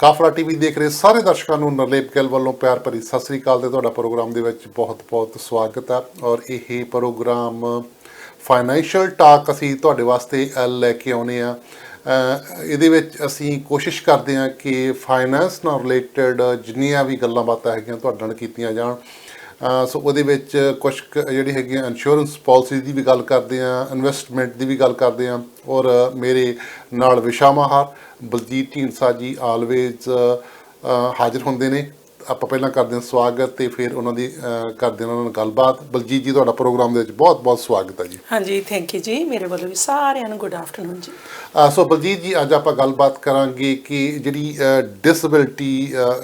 ਕਾਫਲਾ TV ਦੇਖ ਰਹੇ ਸਾਰੇ ਦਰਸ਼ਕਾਂ ਨੂੰ ਨਰਲੇਪ ਗਿੱਲ ਵੱਲੋਂ ਪਿਆਰ ਭਰੀ ਸਤਿ ਸ੍ਰੀ ਅਕਾਲ ਤੇ ਤੁਹਾਡਾ ਪ੍ਰੋਗਰਾਮ ਦੇ ਵਿੱਚ ਬਹੁਤ-ਬਹੁਤ ਸਵਾਗਤ ਹੈ। ਔਰ ਇਹ ਪ੍ਰੋਗਰਾਮ ਫਾਈਨੈਂਸ਼ੀਅਲ ਟਾਕ ਅਸੀਂ ਤੁਹਾਡੇ ਵਾਸਤੇ ਲੈ ਕੇ ਆਉਨੇ ਆ। ਇਹਦੇ ਵਿੱਚ ਅਸੀਂ ਕੋਸ਼ਿਸ਼ ਕਰਦੇ ਹਾਂ ਕਿ ਫਾਈਨੈਂਸ ਨਾਲ ਰਿਲੇਟਡ ਜਿੰਨੀਆਂ ਵੀ ਗੱਲਾਂ ਬਾਤਾਂ ਹੈਗੀਆਂ ਤੁਹਾਡੇ ਨਾਲ ਕੀਤੀਆਂ ਜਾਣ। ਸੋ ਉਹਦੇ ਵਿੱਚ ਕੁਛ ਜਿਹੜੀ ਹੈਗੀਆਂ ਇੰਸ਼ੋਰੈਂਸ ਪਾਲਿਸੀ ਦੀ ਵੀ ਗੱਲ ਕਰਦੇ ਹਾਂ, ਇਨਵੈਸਟਮੈਂਟ ਦੀ ਵੀ ਗੱਲ ਕਰਦੇ ਹਾਂ। ਔਰ ਮੇਰੇ ਨਾਲ ਵਿਸ਼ਾ ਮਾਹਰ ਬਲਜੀਤ ਢੀਂਡਸਾ ਜੀ ਆਲਵੇਜ਼ ਹਾਜ਼ਰ ਹੁੰਦੇ ਨੇ। ਆਪਾਂ ਪਹਿਲਾਂ ਕਰਦੇ ਹਾਂ ਸਵਾਗਤ ਤੇ ਫਿਰ ਉਹਨਾਂ ਦੀ ਕਰਦੇ ਹਾਂ ਉਹਨਾਂ ਨਾਲ ਗੱਲਬਾਤ। ਬਲਜੀਤ ਜੀ ਤੁਹਾਡਾ ਪ੍ਰੋਗਰਾਮ ਦੇ ਵਿੱਚ ਬਹੁਤ-ਬਹੁਤ ਸਵਾਗਤ ਹੈ ਜੀ। ਹਾਂਜੀ, ਥੈਂਕ ਯੂ ਜੀ। ਮੇਰੇ ਵੱਲੋਂ ਵੀ ਸਾਰਿਆਂ ਨੂੰ ਗੁੱਡ ਆਫਟਰਨੂਨ ਜੀ। ਸੋ ਬਲਜੀਤ ਜੀ ਅੱਜ ਆਪਾਂ ਗੱਲਬਾਤ ਕਰਾਂਗੇ ਕਿ ਜਿਹੜੀ ਡਿਸੇਬਿਲਟੀ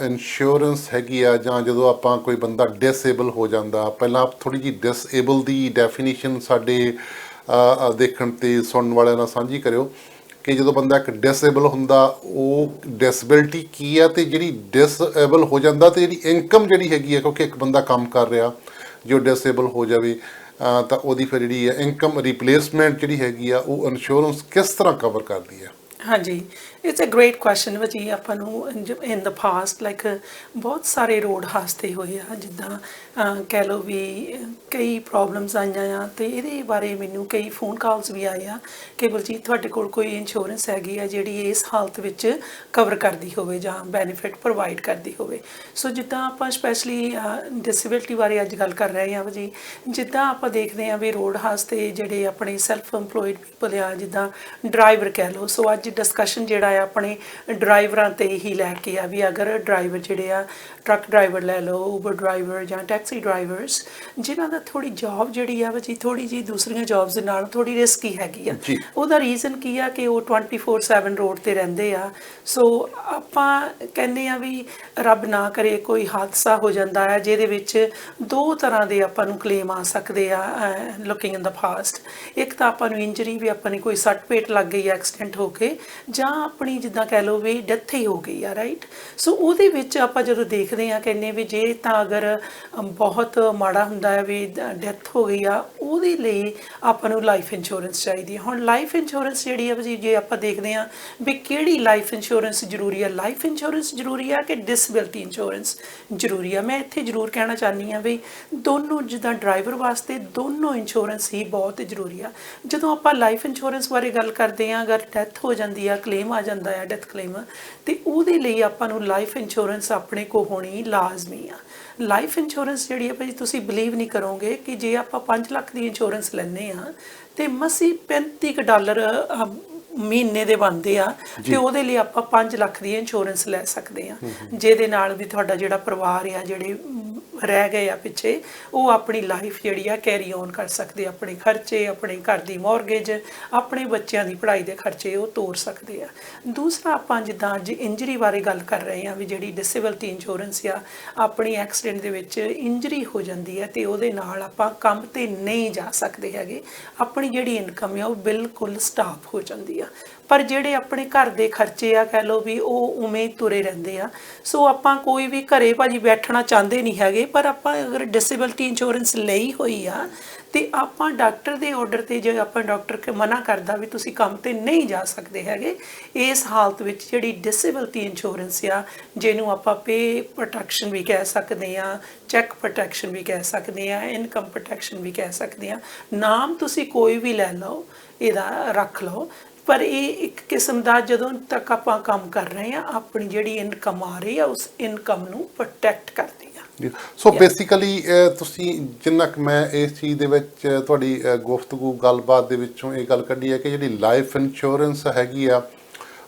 ਇੰਸ਼ੋਰੈਂਸ ਹੈਗੀ ਆ, ਜਾਂ ਜਦੋਂ ਆਪਾਂ ਕੋਈ ਬੰਦਾ ਡਿਸੇਬਲ ਹੋ ਜਾਂਦਾ, ਪਹਿਲਾਂ ਥੋੜ੍ਹੀ ਜਿਹੀ ਡਿਸਏਬਲ ਦੀ ਡੈਫੀਨੇਸ਼ਨ ਸਾਡੇ ਦੇਖਣ ਤੇ ਸੁਣਨ ਵਾਲਿਆਂ ਨਾਲ ਸਾਂਝੀ ਕਰਿਓ ਕਿ ਜਦੋਂ ਬੰਦਾ ਇੱਕ ਡਿਸਏਬਲ ਹੁੰਦਾ ਉਹ ਡਿਸੇਬਿਲਟੀ ਕੀ ਹੈ, ਤੇ ਜਿਹੜੀ ਡਿਸਏਬਲ ਹੋ ਜਾਂਦਾ ਤੇ ਜਿਹੜੀ ਇਨਕਮ ਜਿਹੜੀ ਹੈਗੀ ਹੈ, ਕਿਉਂਕਿ ਇੱਕ ਬੰਦਾ ਕੰਮ ਕਰ ਰਿਹਾ ਜੋ ਡਿਸਏਬਲ ਹੋ ਜਾਵੇ ਤਾਂ ਉਹਦੀ ਫਿਰ ਜਿਹੜੀ ਹੈ ਇਨਕਮ ਰਿਪਲੇਸਮੈਂਟ ਜਿਹੜੀ ਹੈਗੀ ਆ ਉਹ ਇੰਸ਼ੋਰੈਂਸ ਕਿਸ ਤਰ੍ਹਾਂ ਕਵਰ ਕਰਦੀ ਹੈ? ਹਾਂਜੀ, ਇਟਸ ਅ ਗ੍ਰੇਟ ਕੁਐਸਚਨ ਜੀ। ਆਪਾਂ ਨੂੰ ਇਨ ਦ ਪਾਸਟ ਲਾਈਕ ਬਹੁਤ ਸਾਰੇ ਰੋਡ ਹਾਦਸੇ ਹੋਏ ਆ, ਜਿੱਦਾਂ ਕਹਿ ਲਓ ਵੀ ਕਈ ਪ੍ਰੋਬਲਮਸ ਆਈਆਂ ਆ, ਅਤੇ ਇਹਦੇ ਬਾਰੇ ਮੈਨੂੰ ਕਈ ਫੋਨ ਕਾਲਸ ਵੀ ਆਏ ਆ ਕਿ ਬਲਜੀਤ ਤੁਹਾਡੇ ਕੋਲ ਕੋਈ ਇੰਸ਼ੋਰੈਂਸ ਹੈਗੀ ਆ ਜਿਹੜੀ ਇਸ ਹਾਲਤ ਵਿੱਚ ਕਵਰ ਕਰਦੀ ਹੋਵੇ ਜਾਂ ਬੈਨੀਫਿਟ ਪ੍ਰੋਵਾਈਡ ਕਰਦੀ ਹੋਵੇ। ਸੋ ਜਿੱਦਾਂ ਆਪਾਂ ਸਪੈਸ਼ਲੀ ਡਿਸੇਬਿਲਟੀ ਬਾਰੇ ਅੱਜ ਗੱਲ ਕਰ ਰਹੇ ਹਾਂ ਜੀ, ਜਿੱਦਾਂ ਆਪਾਂ ਦੇਖਦੇ ਹਾਂ ਵੀ ਰੋਡ ਹਾਦਸੇ ਜਿਹੜੇ ਆਪਣੇ ਸੈਲਫ ਇੰਪਲੋਇਡ ਪੀਪਲ ਆ, ਜਿੱਦਾਂ ਡਰਾਈਵਰ ਕਹਿ ਲਓ। ਸੋ ਅੱਜ ਡਿਸਕਸ਼ਨ ਜਿਹੜਾ ਆ ਆਪਣੇ ਡਰਾਈਵਰਾਂ 'ਤੇ ਹੀ ਲੈ ਕੇ ਆ ਵੀ ਅਗਰ ਡਰਾਈਵਰ ਜਿਹੜੇ ਆ, ਟਰੱਕ ਡਰਾਈਵਰ ਲੈ ਲਓ, ਊਬਰ ਡਰਾਈਵਰ ਜਾਂ ਟੈਕਸੀ ਡਰਾਈਵਰਸ, ਜਿਨ੍ਹਾਂ ਦਾ ਥੋੜ੍ਹੀ ਜੋਬ ਜਿਹੜੀ ਆ ਜੀ ਥੋੜ੍ਹੀ ਜਿਹੀ ਦੂਸਰੀਆਂ ਜੋਬਸ ਦੇ ਨਾਲ ਥੋੜ੍ਹੀ ਰਿਸਕੀ ਹੈਗੀ ਆ। ਉਹਦਾ ਰੀਜ਼ਨ ਕੀ ਆ ਕਿ ਉਹ 24/7 ਰੋਡ 'ਤੇ ਰਹਿੰਦੇ ਆ। ਸੋ ਆਪਾਂ ਕਹਿੰਦੇ ਆ ਵੀ ਰੱਬ ਨਾ ਕਰੇ ਕੋਈ ਹਾਦਸਾ ਹੋ ਜਾਂਦਾ ਹੈ ਜਿਹਦੇ ਵਿੱਚ ਦੋ ਤਰ੍ਹਾਂ ਦੇ ਆਪਾਂ ਨੂੰ ਕਲੇਮ ਆ ਸਕਦੇ ਆ ਲੁਕਿੰਗ ਇਨ ਦਾ ਪਾਸਟ। ਇੱਕ ਤਾਂ ਆਪਾਂ ਨੂੰ ਇੰਜਰੀ ਵੀ ਆਪਾਂ ਨੇ ਕੋਈ ਸੱਟ ਪੇਟ ਲੱਗ ਗਈ ਐਕਸੀਡੈਂਟ ਹੋ ਕੇ, ਜਾਂ ਆਪਣੀ ਜਿੱਦਾਂ ਕਹਿ ਲਓ ਵੀ ਡੈਥ ਹੀ ਹੋ ਗਈ ਆ, ਰਾਈਟ। ਸੋ ਉਹਦੇ ਵਿੱਚ ਆਪਾਂ ਜਦੋਂ ਦੇਖਦੇ ਹਾਂ ਕਹਿੰਦੇ ਵੀ ਜੇ ਤਾਂ ਅਗਰ ਬਹੁਤ ਮਾੜਾ ਹੁੰਦਾ ਹੈ ਵੀ ਡੈਥ ਹੋ ਗਈ ਆ, ਉਹਦੇ ਲਈ ਆਪਾਂ ਨੂੰ ਲਾਈਫ ਇੰਸ਼ੋਰੈਂਸ ਚਾਹੀਦੀ ਹੈ। ਹੁਣ ਲਾਈਫ ਇੰਸ਼ੋਰੈਂਸ ਜਿਹੜੀ ਆ ਜੀ, ਜੇ ਆਪਾਂ ਦੇਖਦੇ ਹਾਂ ਵੀ ਕਿਹੜੀ ਲਾਈਫ ਇੰਸ਼ੋਰੈਂਸ ਜ਼ਰੂਰੀ ਆ, ਲਾਈਫ ਇੰਸ਼ੋਰੈਂਸ ਜ਼ਰੂਰੀ ਆ ਕਿ ਡਿਸੇਬਿਲਟੀ ਇੰਸ਼ੋਰੈਂਸ ਜ਼ਰੂਰੀ ਆ। ਮੈਂ ਇੱਥੇ ਜ਼ਰੂਰ ਕਹਿਣਾ ਚਾਹੁੰਦੀ ਹਾਂ ਵੀ ਦੋਨੋਂ, ਜਿੱਦਾਂ ਡਰਾਈਵਰ ਵਾਸਤੇ ਦੋਨੋਂ ਇੰਸ਼ੋਰੈਂਸ ਹੀ ਬਹੁਤ ਜ਼ਰੂਰੀ ਆ। ਜਦੋਂ ਆਪਾਂ ਲਾਈਫ ਇੰਸ਼ੋਰੈਂਸ ਬਾਰੇ ਗੱਲ ਕਰਦੇ ਹਾਂ, ਅਗਰ ਡੈਥ ਹੋ ਜਾਂਦੀ ਆ, ਕਲੇਮ ਆ ਜਾਂਦਾ ਆ ਡੈਥ ਕਲੇਮ, ਅਤੇ ਉਹਦੇ ਲਈ ਆਪਾਂ ਨੂੰ ਲਾਈਫ ਇੰਸ਼ੋਰੈਂਸ ਆਪਣੇ ਕੋਲ ਹੋਣੀ ਲਾਜ਼ਮੀ ਆ। ਲਾਈਫ ਇੰਸ਼ੋਰੈਂਸ ਜਿਹੜੀ ਹੈ ਭਾਜੀ, ਤੁਸੀਂ ਬਿਲੀਵ ਨਹੀਂ ਕਰੋਗੇ ਕਿ ਜੇ ਆਪਾਂ 5 ਲੱਖ ਦੀ ਇੰਸ਼ੋਰੈਂਸ ਲੈਂਦੇ ਹਾਂ ਅਤੇ ਮਸੀਂ $35 ਮਹੀਨੇ ਦੇ ਬਣਦੇ ਆ, ਅਤੇ ਉਹਦੇ ਲਈ ਆਪਾਂ 5 ਲੱਖ ਦੀ ਇੰਸ਼ੋਰੈਂਸ ਲੈ ਸਕਦੇ ਹਾਂ, ਜਿਹਦੇ ਨਾਲ ਵੀ ਤੁਹਾਡਾ ਜਿਹੜਾ ਪਰਿਵਾਰ ਆ, ਜਿਹੜੇ ਰਹਿ ਗਏ ਆ ਪਿੱਛੇ, ਉਹ ਆਪਣੀ ਲਾਈਫ ਜਿਹੜੀ ਆ ਕੈਰੀ ਔਨ ਕਰ ਸਕਦੇ, ਆਪਣੇ ਖਰਚੇ, ਆਪਣੇ ਘਰ ਦੀ ਮੌਰਗੇਜ, ਆਪਣੇ ਬੱਚਿਆਂ ਦੀ ਪੜ੍ਹਾਈ ਦੇ ਖਰਚੇ ਉਹ ਤੋਰ ਸਕਦੇ ਆ। ਦੂਸਰਾ, ਆਪਾਂ ਜਿੱਦਾਂ ਅੱਜ ਇੰਜਰੀ ਬਾਰੇ ਗੱਲ ਕਰ ਰਹੇ ਹਾਂ ਵੀ ਜਿਹੜੀ ਡਿਸੇਬਿਲਟੀ ਇੰਸ਼ੋਰੈਂਸ ਆ, ਆਪਣੀ ਐਕਸੀਡੈਂਟ ਦੇ ਵਿੱਚ ਇੰਜਰੀ ਹੋ ਜਾਂਦੀ ਹੈ ਅਤੇ ਉਹਦੇ ਨਾਲ ਆਪਾਂ ਕੰਮ 'ਤੇ ਨਹੀਂ ਜਾ ਸਕਦੇ ਹੈਗੇ, ਆਪਣੀ ਜਿਹੜੀ ਇਨਕਮ ਆ ਉਹ ਬਿਲਕੁਲ ਸਟਾਪ ਹੋ ਜਾਂਦੀ ਆ। ਪਰ ਜਿਹੜੇ ਆਪਣੇ ਘਰ ਦੇ ਖਰਚੇ ਆ ਕਹਿ ਲਓ ਵੀ ਉਹ ਉਵੇਂ ਤੁਰੇ ਰਹਿੰਦੇ ਆ। ਸੋ ਆਪਾਂ ਕੋਈ ਵੀ ਘਰੇ ਭਾਜੀ ਬੈਠਣਾ ਚਾਹੁੰਦੇ ਨਹੀਂ ਹੈਗੇ, ਪਰ ਆਪਾਂ ਅਗਰ ਡਿਸੇਬਿਲਟੀ ਇੰਸ਼ੋਰੈਂਸ ਲਈ ਹੋਈ ਆ ਅਤੇ ਆਪਾਂ ਡਾਕਟਰ ਦੇ ਆਰਡਰ 'ਤੇ, ਜੇ ਆਪਾਂ ਡਾਕਟਰ ਮਨਾ ਕਰਦਾ ਵੀ ਤੁਸੀਂ ਕੰਮ 'ਤੇ ਨਹੀਂ ਜਾ ਸਕਦੇ ਹੈਗੇ, ਇਸ ਹਾਲਤ ਵਿੱਚ ਜਿਹੜੀ ਡਿਸੇਬਿਲਟੀ ਇੰਸ਼ੋਰੈਂਸ ਆ, ਜਿਹਨੂੰ ਆਪਾਂ ਪੇ ਪ੍ਰੋਟੈਕਸ਼ਨ ਵੀ ਕਹਿ ਸਕਦੇ ਹਾਂ, ਚੈੱਕ ਪ੍ਰੋਟੈਕਸ਼ਨ ਵੀ ਕਹਿ ਸਕਦੇ ਹਾਂ, ਇਨਕਮ ਪ੍ਰੋਟੈਕਸ਼ਨ ਵੀ ਕਹਿ ਸਕਦੇ ਹਾਂ, ਨਾਮ ਤੁਸੀਂ ਕੋਈ ਵੀ ਲੈ ਲਓ, ਇਹਦਾ ਰੱਖ ਲਓ, ਪਰ ਇਹ ਇੱਕ ਕਿਸਮ ਦਾ ਜਦੋਂ ਤੱਕ ਆਪਾਂ ਕੰਮ ਕਰ ਰਹੇ ਹਾਂ, ਆਪਣੀ ਜਿਹੜੀ ਇਨਕਮ ਆ ਰਹੀ ਆ ਉਸ ਇਨਕਮ ਨੂੰ ਪ੍ਰੋਟੈਕਟ ਕਰਦੀ ਆ। ਸੋ ਬੇਸਿਕਲੀ ਤੁਸੀਂ ਜਿੰਨਾ ਕੁ ਮੈਂ ਇਸ ਚੀਜ਼ ਦੇ ਵਿੱਚ ਤੁਹਾਡੀ ਗੁਫ਼ਤਗੂ ਗੱਲਬਾਤ ਦੇ ਵਿੱਚੋਂ ਇਹ ਗੱਲ ਕੱਢੀ ਹੈ ਕਿ ਜਿਹੜੀ ਲਾਈਫ ਇੰਸ਼ੋਰੈਂਸ ਹੈਗੀ ਆ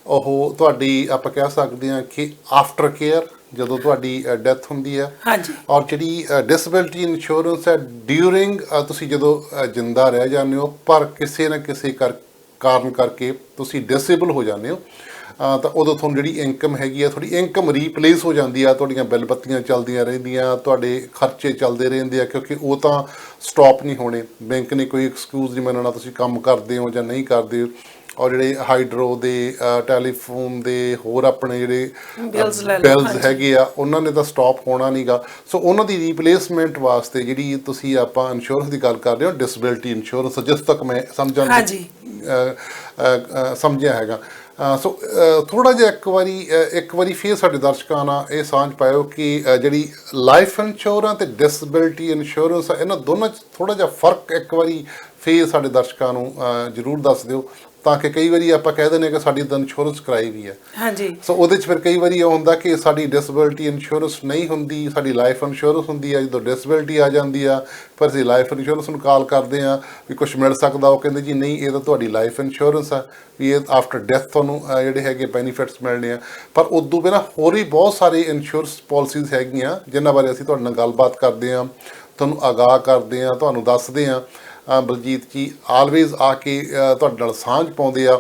ਉਹ ਤੁਹਾਡੀ ਆਪਾਂ ਕਹਿ ਸਕਦੇ ਹਾਂ ਕਿ ਆਫਟਰ ਕੇਅਰ, ਜਦੋਂ ਤੁਹਾਡੀ ਡੈਥ ਹੁੰਦੀ ਹੈ। ਹਾਂਜੀ। ਔਰ ਜਿਹੜੀ ਡਿਸੇਬਿਲਟੀ ਇੰਸ਼ੋਰੈਂਸ ਹੈ ਡਿਊਰਿੰਗ ਤੁਸੀਂ ਜਦੋਂ ਜਿੰਦਾ ਰਹਿ ਜਾਂਦੇ ਹੋ, ਪਰ ਕਿਸੇ ਨਾ ਕਿਸੇ ਕਾਰਨ ਕਰਕੇ ਤੁਸੀਂ ਡਿਸੇਬਲ ਹੋ ਜਾਂਦੇ ਹੋ, ਤਾਂ ਉਦੋਂ ਤੁਹਾਨੂੰ ਜਿਹੜੀ ਇਨਕਮ ਹੈਗੀ ਆ, ਤੁਹਾਡੀ ਇਨਕਮ ਰੀਪਲੇਸ ਹੋ ਜਾਂਦੀ ਆ, ਤੁਹਾਡੀਆਂ ਬਿੱਲ ਬੱਤੀਆਂ ਚੱਲਦੀਆਂ ਰਹਿੰਦੀਆਂ, ਤੁਹਾਡੇ ਖਰਚੇ ਚੱਲਦੇ ਰਹਿੰਦੇ ਆ, ਕਿਉਂਕਿ ਉਹ ਤਾਂ ਸਟਾਪ ਨਹੀਂ ਹੋਣੇ। ਬੈਂਕ ਨੇ ਕੋਈ ਐਕਸਕਿਊਜ਼ ਨਹੀਂ ਮੰਨਣਾ ਤੁਸੀਂ ਕੰਮ ਕਰਦੇ ਹੋ ਜਾਂ ਨਹੀਂ ਕਰਦੇ। ਔਰ ਜਿਹੜੇ ਹਾਈਡਰੋ ਦੇ, ਟੈਲੀਫੋਨ ਦੇ, ਹੋਰ ਆਪਣੇ ਜਿਹੜੇ ਬਿਲਸ ਹੈਗੇ ਆ, ਉਹਨਾਂ ਨੇ ਤਾਂ ਸਟਾਪ ਹੋਣਾ ਨਹੀਂ ਗਾ। ਸੋ ਉਹਨਾਂ ਦੀ ਰੀਪਲੇਸਮੈਂਟ ਵਾਸਤੇ ਜਿਹੜੀ ਤੁਸੀਂ ਆਪਾਂ ਇੰਸ਼ੋਰੈਂਸ ਦੀ ਗੱਲ ਕਰ ਰਹੇ ਹੋ, ਡਿਸੇਬਿਲਟੀ ਇੰਸ਼ੋਰੈਂਸ, ਜਿਸ ਤੱਕ ਮੈਂ ਸਮਝਿਆ ਹੈਗਾ। ਸੋ ਥੋੜ੍ਹਾ ਜਿਹਾ ਇੱਕ ਵਾਰੀ ਫਿਰ ਸਾਡੇ ਦਰਸ਼ਕਾਂ ਨਾਲ ਇਹ ਸਾਂਝ ਪਾਇਓ ਕਿ ਜਿਹੜੀ ਲਾਈਫ ਇੰਸ਼ੋਰੈਂਸ ਅਤੇ ਡਿਸੇਬਿਲਟੀ ਇੰਸ਼ੋਰੈਂਸ ਆ, ਇਹਨਾਂ ਦੋਨਾਂ 'ਚ ਥੋੜ੍ਹਾ ਜਿਹਾ ਫਰਕ ਇੱਕ ਵਾਰੀ ਫਿਰ ਸਾਡੇ ਦਰਸ਼ਕਾਂ ਨੂੰ ਜ਼ਰੂਰ ਦੱਸ ਦਿਓ, ਤਾਂ ਕਿ ਕਈ ਵਾਰੀ ਆਪਾਂ ਕਹਿ ਦਿੰਦੇ ਕਿ ਸਾਡੀ ਤਾਂ ਇੰਸ਼ੋਰੈਂਸ ਕਰਾਈ ਵੀ ਹੈ। ਹਾਂਜੀ। ਸੋ ਉਹਦੇ 'ਚ ਫਿਰ ਕਈ ਵਾਰੀ ਇਹ ਹੁੰਦਾ ਕਿ ਸਾਡੀ ਡਿਸੇਬਿਲਟੀ ਇੰਸ਼ੋਰੈਂਸ ਨਹੀਂ ਹੁੰਦੀ, ਸਾਡੀ ਲਾਈਫ ਇੰਸ਼ੋਰੈਂਸ ਹੁੰਦੀ ਆ। ਜਦੋਂ ਡਿਸੇਬਿਲਟੀ ਆ ਜਾਂਦੀ ਆ ਪਰ ਅਸੀਂ ਲਾਈਫ ਇੰਸ਼ੋਰੈਂਸ ਨੂੰ ਕਾਲ ਕਰਦੇ ਹਾਂ ਵੀ ਕੁਛ ਮਿਲ ਸਕਦਾ, ਉਹ ਕਹਿੰਦੇ ਜੀ ਨਹੀਂ, ਇਹ ਤਾਂ ਤੁਹਾਡੀ ਲਾਈਫ ਇੰਸ਼ੋਰੈਂਸ ਆ, ਵੀ ਇਹ ਆਫਟਰ ਡੈਥ ਤੁਹਾਨੂੰ ਜਿਹੜੇ ਹੈਗੇ ਬੈਨੀਫਿਟਸ ਮਿਲਣੇ ਆ। ਪਰ ਉਦੋਂ ਪਹਿਲਾਂ ਹੋਰ ਵੀ ਬਹੁਤ ਸਾਰੇ ਇੰਸ਼ੋਰੈਂਸ ਪਾਲਿਸੀਜ਼ ਹੈਗੀਆਂ ਜਿਨ੍ਹਾਂ ਬਾਰੇ ਅਸੀਂ ਤੁਹਾਡੇ ਨਾਲ ਗੱਲਬਾਤ ਕਰਦੇ ਹਾਂ, ਤੁਹਾਨੂੰ ਆਗਾਹ ਕਰਦੇ ਹਾਂ, ਤੁਹਾਨੂੰ ਦੱਸਦੇ ਹਾਂ। ਬਲਜੀਤ ਜੀ ਆਲਵੇਜ਼ ਆ ਕੇ ਤੁਹਾਡੇ ਨਾਲ ਸਾਂਝ ਪਾਉਂਦੇ ਆ।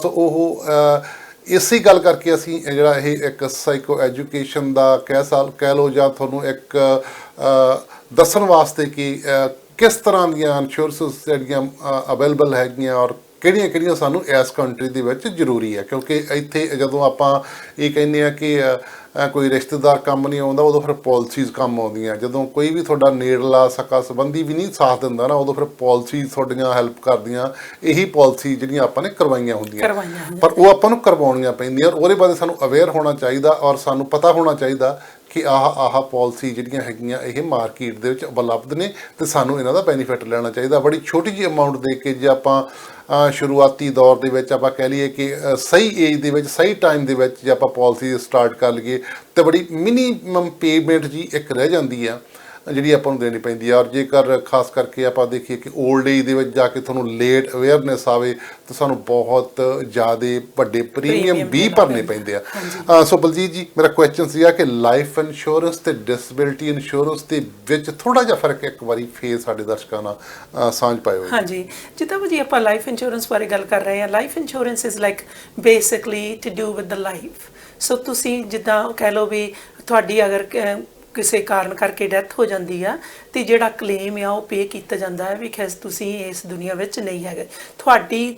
ਸੋ ਉਹ ਇਸੇ ਗੱਲ ਕਰਕੇ ਅਸੀਂ ਜਿਹੜਾ ਇਹ ਇੱਕ ਸਾਈਕੋ ਐਜੂਕੇਸ਼ਨ ਦਾ ਕਹਿ ਲਓ ਜਾਂ ਤੁਹਾਨੂੰ ਇੱਕ ਦੱਸਣ ਵਾਸਤੇ ਕਿ ਕਿਸ ਤਰ੍ਹਾਂ ਦੀਆਂ ਇੰਸ਼ੋਰੈਂਸ ਜਿਹੜੀਆਂ ਅਵੇਲੇਬਲ ਹੈਗੀਆਂ ਔਰ ਕਿਹੜੀਆਂ ਸਾਨੂੰ ਇਸ ਕੰਟਰੀ ਦੇ ਵਿੱਚ ਜ਼ਰੂਰੀ ਹੈ। ਕਿਉਂਕਿ ਇੱਥੇ ਜਦੋਂ ਆਪਾਂ ਇਹ ਕਹਿੰਦੇ ਹਾਂ ਕਿ ਕੋਈ ਰਿਸ਼ਤੇਦਾਰ ਕੰਮ ਨਹੀਂ ਆਉਂਦਾ, ਉਦੋਂ ਫਿਰ ਪਾਲਿਸੀਜ਼ ਕੰਮ ਆਉਂਦੀਆਂ। ਜਦੋਂ ਕੋਈ ਵੀ ਤੁਹਾਡਾ ਨੇੜਲਾ ਸਕਾ ਸੰਬੰਧੀ ਵੀ ਨਹੀਂ ਸਾਥ ਦਿੰਦਾ ਨਾ, ਉਦੋਂ ਫਿਰ ਪਾਲਿਸੀਜ਼ ਤੁਹਾਡੀਆਂ ਹੈਲਪ ਕਰਦੀਆਂ। ਇਹੀ ਪਾਲਿਸੀ ਜਿਹੜੀਆਂ ਆਪਾਂ ਨੇ ਕਰਵਾਈਆਂ ਹੁੰਦੀਆਂ, ਪਰ ਉਹ ਆਪਾਂ ਨੂੰ ਕਰਵਾਉਣੀਆਂ ਪੈਂਦੀਆਂ। ਔਰ ਉਹਦੇ ਬਾਰੇ ਸਾਨੂੰ ਅਵੇਅਰ ਹੋਣਾ ਚਾਹੀਦਾ ਔਰ ਸਾਨੂੰ ਪਤਾ ਹੋਣਾ ਚਾਹੀਦਾ ਕਿ ਆਹ ਪਾਲਿਸੀ ਜਿਹੜੀਆਂ ਹੈਗੀਆਂ ਇਹ ਮਾਰਕੀਟ ਦੇ ਵਿੱਚ ਉਪਲਬਧ ਨੇ ਅਤੇ ਸਾਨੂੰ ਇਹਨਾਂ ਦਾ ਬੈਨੀਫਿਟ ਲੈਣਾ ਚਾਹੀਦਾ। ਬੜੀ ਛੋਟੀ ਜਿਹੀ ਅਮਾਊਂਟ ਦੇ ਕੇ ਜੇ ਆਪਾਂ ਸ਼ੁਰੂਆਤੀ ਦੌਰ ਦੇ ਵਿੱਚ ਆਪਾਂ ਕਹਿ ਲਈਏ ਕਿ ਸਹੀ ਏਜ ਦੇ ਵਿੱਚ ਸਹੀ ਟਾਈਮ ਦੇ ਵਿੱਚ ਜੇ ਆਪਾਂ ਪਾਲਿਸੀ ਸਟਾਰਟ ਕਰ ਲਈਏ ਤਾਂ ਬੜੀ ਮਿਨੀਮਮ ਪੇਮੈਂਟ ਜੀ ਇੱਕ ਰਹਿ ਜਾਂਦੀ ਆ ਜਿਹੜੀ ਆਪਾਂ ਨੂੰ ਦੇਣੀ ਪੈਂਦੀ ਆ। ਔਰ ਜੇਕਰ ਖਾਸ ਕਰਕੇ ਆਪਾਂ ਦੇਖੀਏ ਕਿ 올ਡ ਏਜ ਦੇ ਵਿੱਚ ਜਾ ਕੇ ਤੁਹਾਨੂੰ ਲੇਟ ਅਵੇਅਰਨੈਸ ਆਵੇ ਤਾਂ ਸਾਨੂੰ ਬਹੁਤ ਜ਼ਿਆਦਾ ਵੱਡੇ ਪ੍ਰੀਮੀਅਮ ਵੀ ਭਰਨੇ ਪੈਂਦੇ ਆ। ਸੋ ਬਲਜੀਤ ਜੀ, ਮੇਰਾ ਕੁਐਸਚਨ ਸੀਗਾ ਕਿ ਲਾਈਫ ਇੰਸ਼ੋਰੈਂਸ ਤੇ ਡਿਸੇਬਿਲਟੀ ਇੰਸ਼ੋਰੈਂਸ ਦੇ ਵਿੱਚ ਥੋੜ੍ਹਾ ਜਿਹਾ ਫਰਕ ਇੱਕ ਵਾਰੀ ਫੇਰ ਸਾਡੇ ਦਰਸ਼ਕਾਂ ਨਾਲ ਸਾਂਝ ਪਾਇਓ। ਹਾਂਜੀ, ਜਿੱਦਾਂ ਵੀ ਆਪਾਂ ਲਾਈਫ ਇੰਸ਼ੋਰੈਂਸ ਬਾਰੇ ਗੱਲ ਕਰ ਰਹੇ ਹਾਂ, life insurance is like basically to do with the life. So ਤੁਸੀਂ ਜਿੱਦਾਂ ਕਹਿ ਲਓ ਵੀ ਤੁਹਾਡੀ ਅਗਰ ਕਿਸੇ ਕਾਰਨ ਕਰਕੇ ਡੈਥ ਹੋ ਜਾਂਦੀ ਆ ਤੇ ਜਿਹੜਾ ਕਲੇਮ ਆ ਉਹ ਪੇ ਕੀਤਾ ਜਾਂਦਾ ਹੈ ਬਿਕਾਜ਼ ਤੁਸੀਂ ਇਸ ਦੁਨੀਆ ਵਿੱਚ ਨਹੀਂ ਹੈਗੇ। ਤੁਹਾਡੀ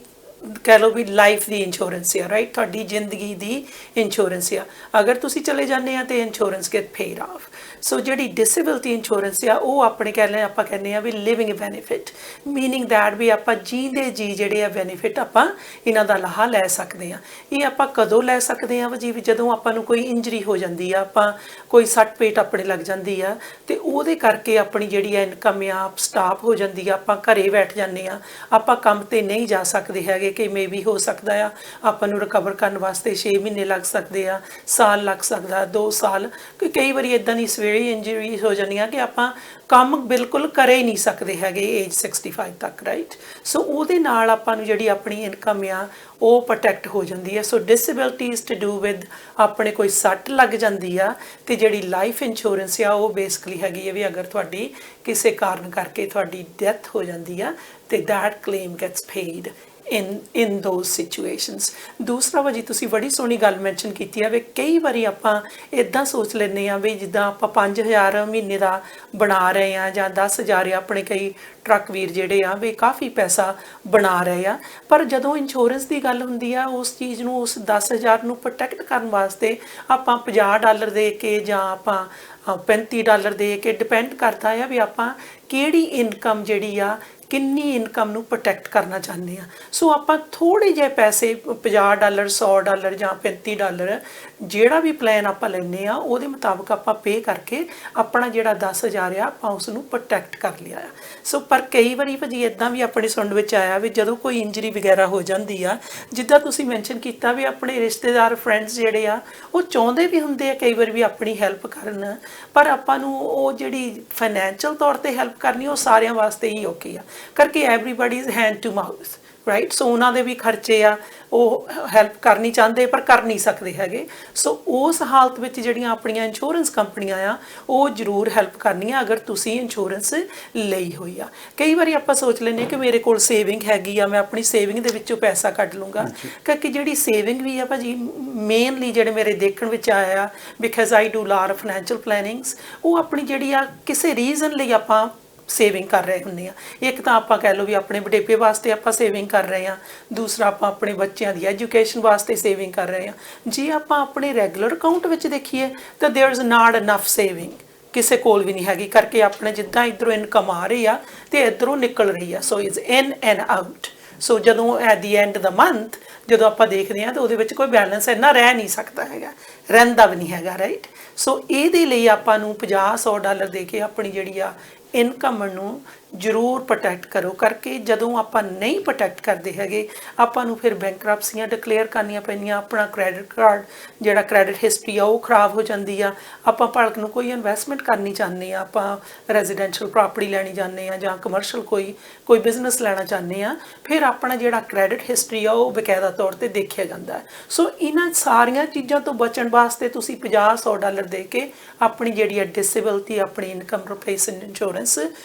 ਕਹਿ ਲਓ ਵੀ ਲਾਈਫ ਦੀ ਇੰਸ਼ੋਰੈਂਸ ਆ, ਰਾਈਟ, ਤੁਹਾਡੀ ਜ਼ਿੰਦਗੀ ਦੀ ਇੰਸ਼ੋਰੈਂਸ ਆ। ਅਗਰ ਤੁਸੀਂ ਚਲੇ ਜਾਂਦੇ ਆ ਤੇ insurance get paid off. So ਜਿਹੜੀ ਡਿਸੇਬਿਲਟੀ ਇੰਸ਼ੋਰੈਂਸ ਆ ਉਹ ਆਪਣੇ ਆਪਾਂ ਕਹਿੰਦੇ ਆ ਵੀ ਲਿਵਿੰਗ ਬੈਨੀਫਿਟ, ਮੀਨਿੰਗ ਦੈਟ ਵੀ ਆਪਾਂ ਜੀਂਦੇ ਜੀ ਜਿਹੜੇ ਆ ਬੈਨੀਫਿਟ ਆਪਾਂ ਇਹਨਾਂ ਦਾ ਲਾਹਾ ਲੈ ਸਕਦੇ ਆ। ਇਹ ਆਪਾਂ ਕਦੋਂ ਲੈ ਸਕਦੇ ਆ ਜੀ? ਜਦੋਂ ਆਪਾਂ ਨੂੰ ਕੋਈ ਇੰਜਰੀ ਹੋ ਜਾਂਦੀ ਆ, ਆਪਾਂ ਕੋਈ ਸੱਟ ਪੇਟ ਆਪਣੇ ਲੱਗ ਜਾਂਦੀ ਆ ਤੇ ਉਹਦੇ ਕਰਕੇ ਆਪਣੀ ਜਿਹੜੀ ਆ ਇਨਕਮ ਆ ਸਟਾਪ ਹੋ ਜਾਂਦੀ ਆ, ਆਪਾਂ ਘਰੇ ਬੈਠ ਜਾਂਦੇ ਆ, ਆਪਾਂ ਕੰਮ ਤੇ ਨਹੀਂ ਜਾ ਸਕਦੇ ਹੈਗੇ ਕਿ ਮੇ ਵੀ ਹੋ ਸਕਦਾ ਆ ਆਪਾਂ ਨੂੰ ਰਿਕਵਰ ਕਰਨ ਵਾਸਤੇ 6 ਮਹੀਨੇ ਲੱਗ ਸਕਦੇ ਆ, ਸਾਲ ਲੱਗ ਸਕਦਾ, 2 ਸਾਲ। ਕਈ ਵਾਰੀ ਇਦਾਂ ਦੀ ਸਵੇਰੇ ਇੰਜਰੀਜ਼ ਹੋ ਜਾਂਦੀਆਂ ਕਿ ਆਪਾਂ ਕੰਮ ਬਿਲਕੁਲ ਕਰ ਹੀ ਨਹੀਂ ਸਕਦੇ ਹੈਗੇ ਏਜ 65 ਤੱਕ, ਰਾਈਟ। ਸੋ ਉਹਦੇ ਨਾਲ ਆਪਾਂ ਨੂੰ ਜਿਹੜੀ ਆਪਣੀ ਇਨਕਮ ਆ ਉਹ ਪ੍ਰੋਟੈਕਟ ਹੋ ਜਾਂਦੀ ਹੈ। So disability is to do with ਆਪਣੇ ਕੋਈ ਸੱਟ ਲੱਗ ਜਾਂਦੀ ਆ ਤੇ ਜਿਹੜੀ ਲਾਈਫ ਇੰਸ਼ੋਰੈਂਸ ਆ ਉਹ ਬੇਸਿਕਲੀ ਹੈਗੀ ਹੈ ਵੀ ਅਗਰ ਤੁਹਾਡੀ ਕਿਸੇ ਕਾਰਨ ਕਰਕੇ ਤੁਹਾਡੀ ਡੈਥ ਹੋ ਜਾਂਦੀ ਆ ਤੇ that claim gets paid in those situations। ਦੂਸਰਾ ਵਾ ਜੀ, ਤੁਸੀਂ ਬੜੀ ਸੋਹਣੀ ਗੱਲ ਮੈਂਸ਼ਨ ਕੀਤੀ ਆ ਵੀ ਕਈ ਵਾਰੀ ਆਪਾਂ ਇਦਾਂ ਸੋਚ ਲੈਂਦੇ ਆ ਵੀ ਜਿੱਦਾਂ ਆਪਾਂ 5000 ਮਹੀਨੇ ਦਾ ਬਣਾ ਰਹੇ ਆ ਜਾਂ 10,000 ਆ, ਆਪਣੇ ਕਈ ਟਰੱਕ ਵੀਰ ਜਿਹੜੇ ਆ ਵੀ ਕਾਫੀ ਪੈਸਾ ਬਣਾ ਰਹੇ ਆ, ਪਰ ਜਦੋਂ ਇੰਸ਼ੋਰੈਂਸ ਦੀ ਗੱਲ ਹੁੰਦੀ ਆ ਉਸ ਚੀਜ਼ ਨੂੰ, ਉਸ 10,000 ਨੂੰ ਪ੍ਰੋਟੈਕਟ ਕਰਨ ਵਾਸਤੇ ਆਪਾਂ $50 ਦੇ ਕੇ ਜਾਂ ਆਪਾਂ $35 ਦੇ ਕੇ, ਡਿਪੈਂਡ ਕਰਦਾ ਆ ਵੀ ਆਪਾਂ ਕਿਹੜੀ ਇਨਕਮ ਜਿਹੜੀ ਆ ਕਿੰਨੀ ਇਨਕਮ ਨੂੰ ਪ੍ਰੋਟੈਕਟ ਕਰਨਾ ਚਾਹੁੰਦੇ ਆ। ਸੋ ਆਪਾਂ ਥੋੜ੍ਹੇ ਜਿਹੇ ਪੈਸੇ $50 $100 ਜਾਂ $35 ਜਿਹੜਾ ਵੀ ਪਲਾਨ ਆਪਾਂ ਲੈਂਦੇ ਆ ਉਹਦੇ ਮੁਤਾਬਕ ਆਪਾਂ ਪੇ ਕਰਕੇ ਆਪਣਾ ਜਿਹੜਾ 10,000 ਆ ਆਪਾਂ ਉਸ ਨੂੰ ਪ੍ਰੋਟੈਕਟ ਕਰ ਲਿਆ ਆ। ਸੋ ਪਰ ਕਈ ਵਾਰੀ ਭਾਜੀ ਇੱਦਾਂ ਵੀ ਆਪਣੇ ਸੁਣਨ ਵਿੱਚ ਆਇਆ ਵੀ ਜਦੋਂ ਕੋਈ ਇੰਜਰੀ ਵਗੈਰਾ ਹੋ ਜਾਂਦੀ ਆ, ਜਿੱਦਾਂ ਤੁਸੀਂ ਮੈਂਸ਼ਨ ਕੀਤਾ ਵੀ ਆਪਣੇ ਰਿਸ਼ਤੇਦਾਰ ਫਰੈਂਡਸ ਜਿਹੜੇ ਆ ਉਹ ਚਾਹੁੰਦੇ ਵੀ ਹੁੰਦੇ ਆ ਕਈ ਵਾਰ ਵੀ ਆਪਣੀ ਹੈਲਪ ਕਰਨ, ਪਰ ਆਪਾਂ ਨੂੰ ਉਹ ਜਿਹੜੀ ਫਾਈਨੈਂਸ਼ੀਅਲ ਤੌਰ 'ਤੇ ਹੈਲਪ ਕਰਨੀ ਉਹ ਸਾਰਿਆਂ ਵਾਸਤੇ ਹੀ ਔਖੀ ਆ ਕਰਕੇ everybody is hand to mouth, right. So ਉਹਨਾਂ ਦੇ ਵੀ ਖਰਚੇ ਆ ਉਹ ਹੈਲਪ ਕਰਨੀ ਚਾਹੁੰਦੇ ਪਰ ਕਰ ਨਹੀਂ ਸਕਦੇ ਹੈਗੇ। ਸੋ ਉਸ ਹਾਲਤ ਵਿੱਚ ਜਿਹੜੀਆਂ ਆਪਣੀਆਂ ਇੰਸ਼ੋਰੈਂਸ ਕੰਪਨੀਆਂ ਆ ਉਹ ਜ਼ਰੂਰ ਹੈਲਪ ਕਰਨੀਆਂ ਅਗਰ ਤੁਸੀਂ ਇੰਸ਼ੋਰੈਂਸ ਲਈ ਹੋਈ ਆ। ਕਈ ਵਾਰੀ ਆਪਾਂ ਸੋਚ ਲੈਂਦੇ ਕਿ ਮੇਰੇ ਕੋਲ ਸੇਵਿੰਗ ਹੈਗੀ ਆ, ਮੈਂ ਆਪਣੀ ਸੇਵਿੰਗ ਦੇ ਵਿੱਚੋਂ ਪੈਸਾ ਕੱਢ ਲੂੰਗਾ, ਕਿਉਂਕਿ ਜਿਹੜੀ ਸੇਵਿੰਗ ਵੀ ਆ ਭਾਜੀ ਮੇਨਲੀ ਜਿਹੜੇ ਮੇਰੇ ਦੇਖਣ ਵਿੱਚ ਆਇਆ ਆ because I do lot of financial plannings, ਉਹ ਆਪਣੀ ਜਿਹੜੀ ਆ ਕਿਸੇ ਰੀਜ਼ਨ ਲਈ ਆਪਾਂ ਸੇਵਿੰਗ ਕਰ ਰਹੇ ਹੁੰਦੇ ਆ। ਇੱਕ ਤਾਂ ਆਪਾਂ ਕਹਿ ਲਓ ਵੀ ਆਪਣੇ ਬੁਢੇਪੇ ਵਾਸਤੇ ਆਪਾਂ ਸੇਵਿੰਗ ਕਰ ਰਹੇ ਹਾਂ, ਦੂਸਰਾ ਆਪਾਂ ਆਪਣੇ ਬੱਚਿਆਂ ਦੀ ਐਜੂਕੇਸ਼ਨ ਵਾਸਤੇ ਸੇਵਿੰਗ ਕਰ ਰਹੇ ਹਾਂ। ਜੇ ਆਪਾਂ ਆਪਣੇ ਰੈਗੂਲਰ ਅਕਾਊਂਟ ਵਿੱਚ ਦੇਖੀਏ ਤਾਂ there is not enough saving, ਕਿਸੇ ਕੋਲ ਵੀ ਨਹੀਂ ਹੈਗੀ ਕਰਕੇ ਆਪਣੇ ਜਿੱਦਾਂ ਇੱਧਰੋਂ ਇਨਕਮ ਆ ਰਹੀ ਆ ਤੇ ਇੱਧਰੋਂ ਨਿਕਲ ਰਹੀ ਆ। So is in and out, so ਜਦੋਂ ਐਟ ਦੀ ਐਂਡ ਦਾ ਮੰਥ ਜਦੋਂ ਆਪਾਂ ਦੇਖਦੇ ਹਾਂ ਤਾਂ ਉਹਦੇ ਵਿੱਚ ਕੋਈ ਬੈਲੈਂਸ ਇੰਨਾ ਰਹਿ ਨਹੀਂ ਸਕਦਾ ਹੈਗਾ, ਰਹਿੰਦਾ ਵੀ ਨਹੀਂ ਹੈਗਾ, ਰਾਈਟ। ਸੋ ਇਹਦੇ ਲਈ ਆਪਾਂ ਨੂੰ $50-100 ਦੇ ਕੇ ਆਪਣੀ ਜਿਹੜੀ ਆ ਇਨਕਮ ਨੂੰ ਜ਼ਰੂਰ ਪ੍ਰੋਟੈਕਟ ਕਰੋ ਕਰਕੇ। ਜਦੋਂ ਆਪਾਂ ਨਹੀਂ ਪ੍ਰੋਟੈਕਟ ਕਰਦੇ ਹੈਗੇ ਆਪਾਂ ਨੂੰ ਫਿਰ ਬੈਂਕਰਪਸੀਆਂ ਡਿਕਲੇਅਰ ਕਰਨੀਆਂ ਪੈਂਦੀਆਂ, ਆਪਣਾ ਕ੍ਰੈਡਿਟ ਕਾਰਡ ਜਿਹੜਾ ਕ੍ਰੈਡਿਟ ਹਿਸਟਰੀ ਆ ਉਹ ਖਰਾਬ ਹੋ ਜਾਂਦੀ ਆ। ਆਪਾਂ ਭਲਕ ਨੂੰ ਕੋਈ ਇਨਵੈਸਟਮੈਂਟ ਕਰਨੀ ਚਾਹੁੰਦੇ ਆ, ਆਪਾਂ ਰੈਜ਼ੀਡੈਂਸ਼ੀਅਲ ਪ੍ਰੋਪਰਟੀ ਲੈਣੀ ਚਾਹੁੰਦੇ ਆ ਜਾਂ ਕਮਰਸ਼ੀਅਲ ਕੋਈ ਬਿਜ਼ਨਸ ਲੈਣਾ ਚਾਹੁੰਦੇ ਆ, ਫਿਰ ਆਪਣਾ ਜਿਹੜਾ ਕ੍ਰੈਡਿਟ ਹਿਸਟਰੀ ਆ ਉਹ ਬਕਾਇਦਾ ਤੌਰ 'ਤੇ ਦੇਖਿਆ ਜਾਂਦਾ। ਸੋ ਇਹਨਾਂ ਸਾਰੀਆਂ ਚੀਜ਼ਾਂ ਤੋਂ ਬਚਣ ਵਾਸਤੇ ਤੁਸੀਂ $50-100 ਦੇ ਕੇ ਆਪਣੀ ਜਿਹੜੀ ਹੈ ਡਿਸੇਬਿਲਟੀ, ਆਪਣੀ ਇਨਕਮ ਰਿਪਲੇਸਮੈਂਟ ਇੰਸ਼ੋਰੈਂਸ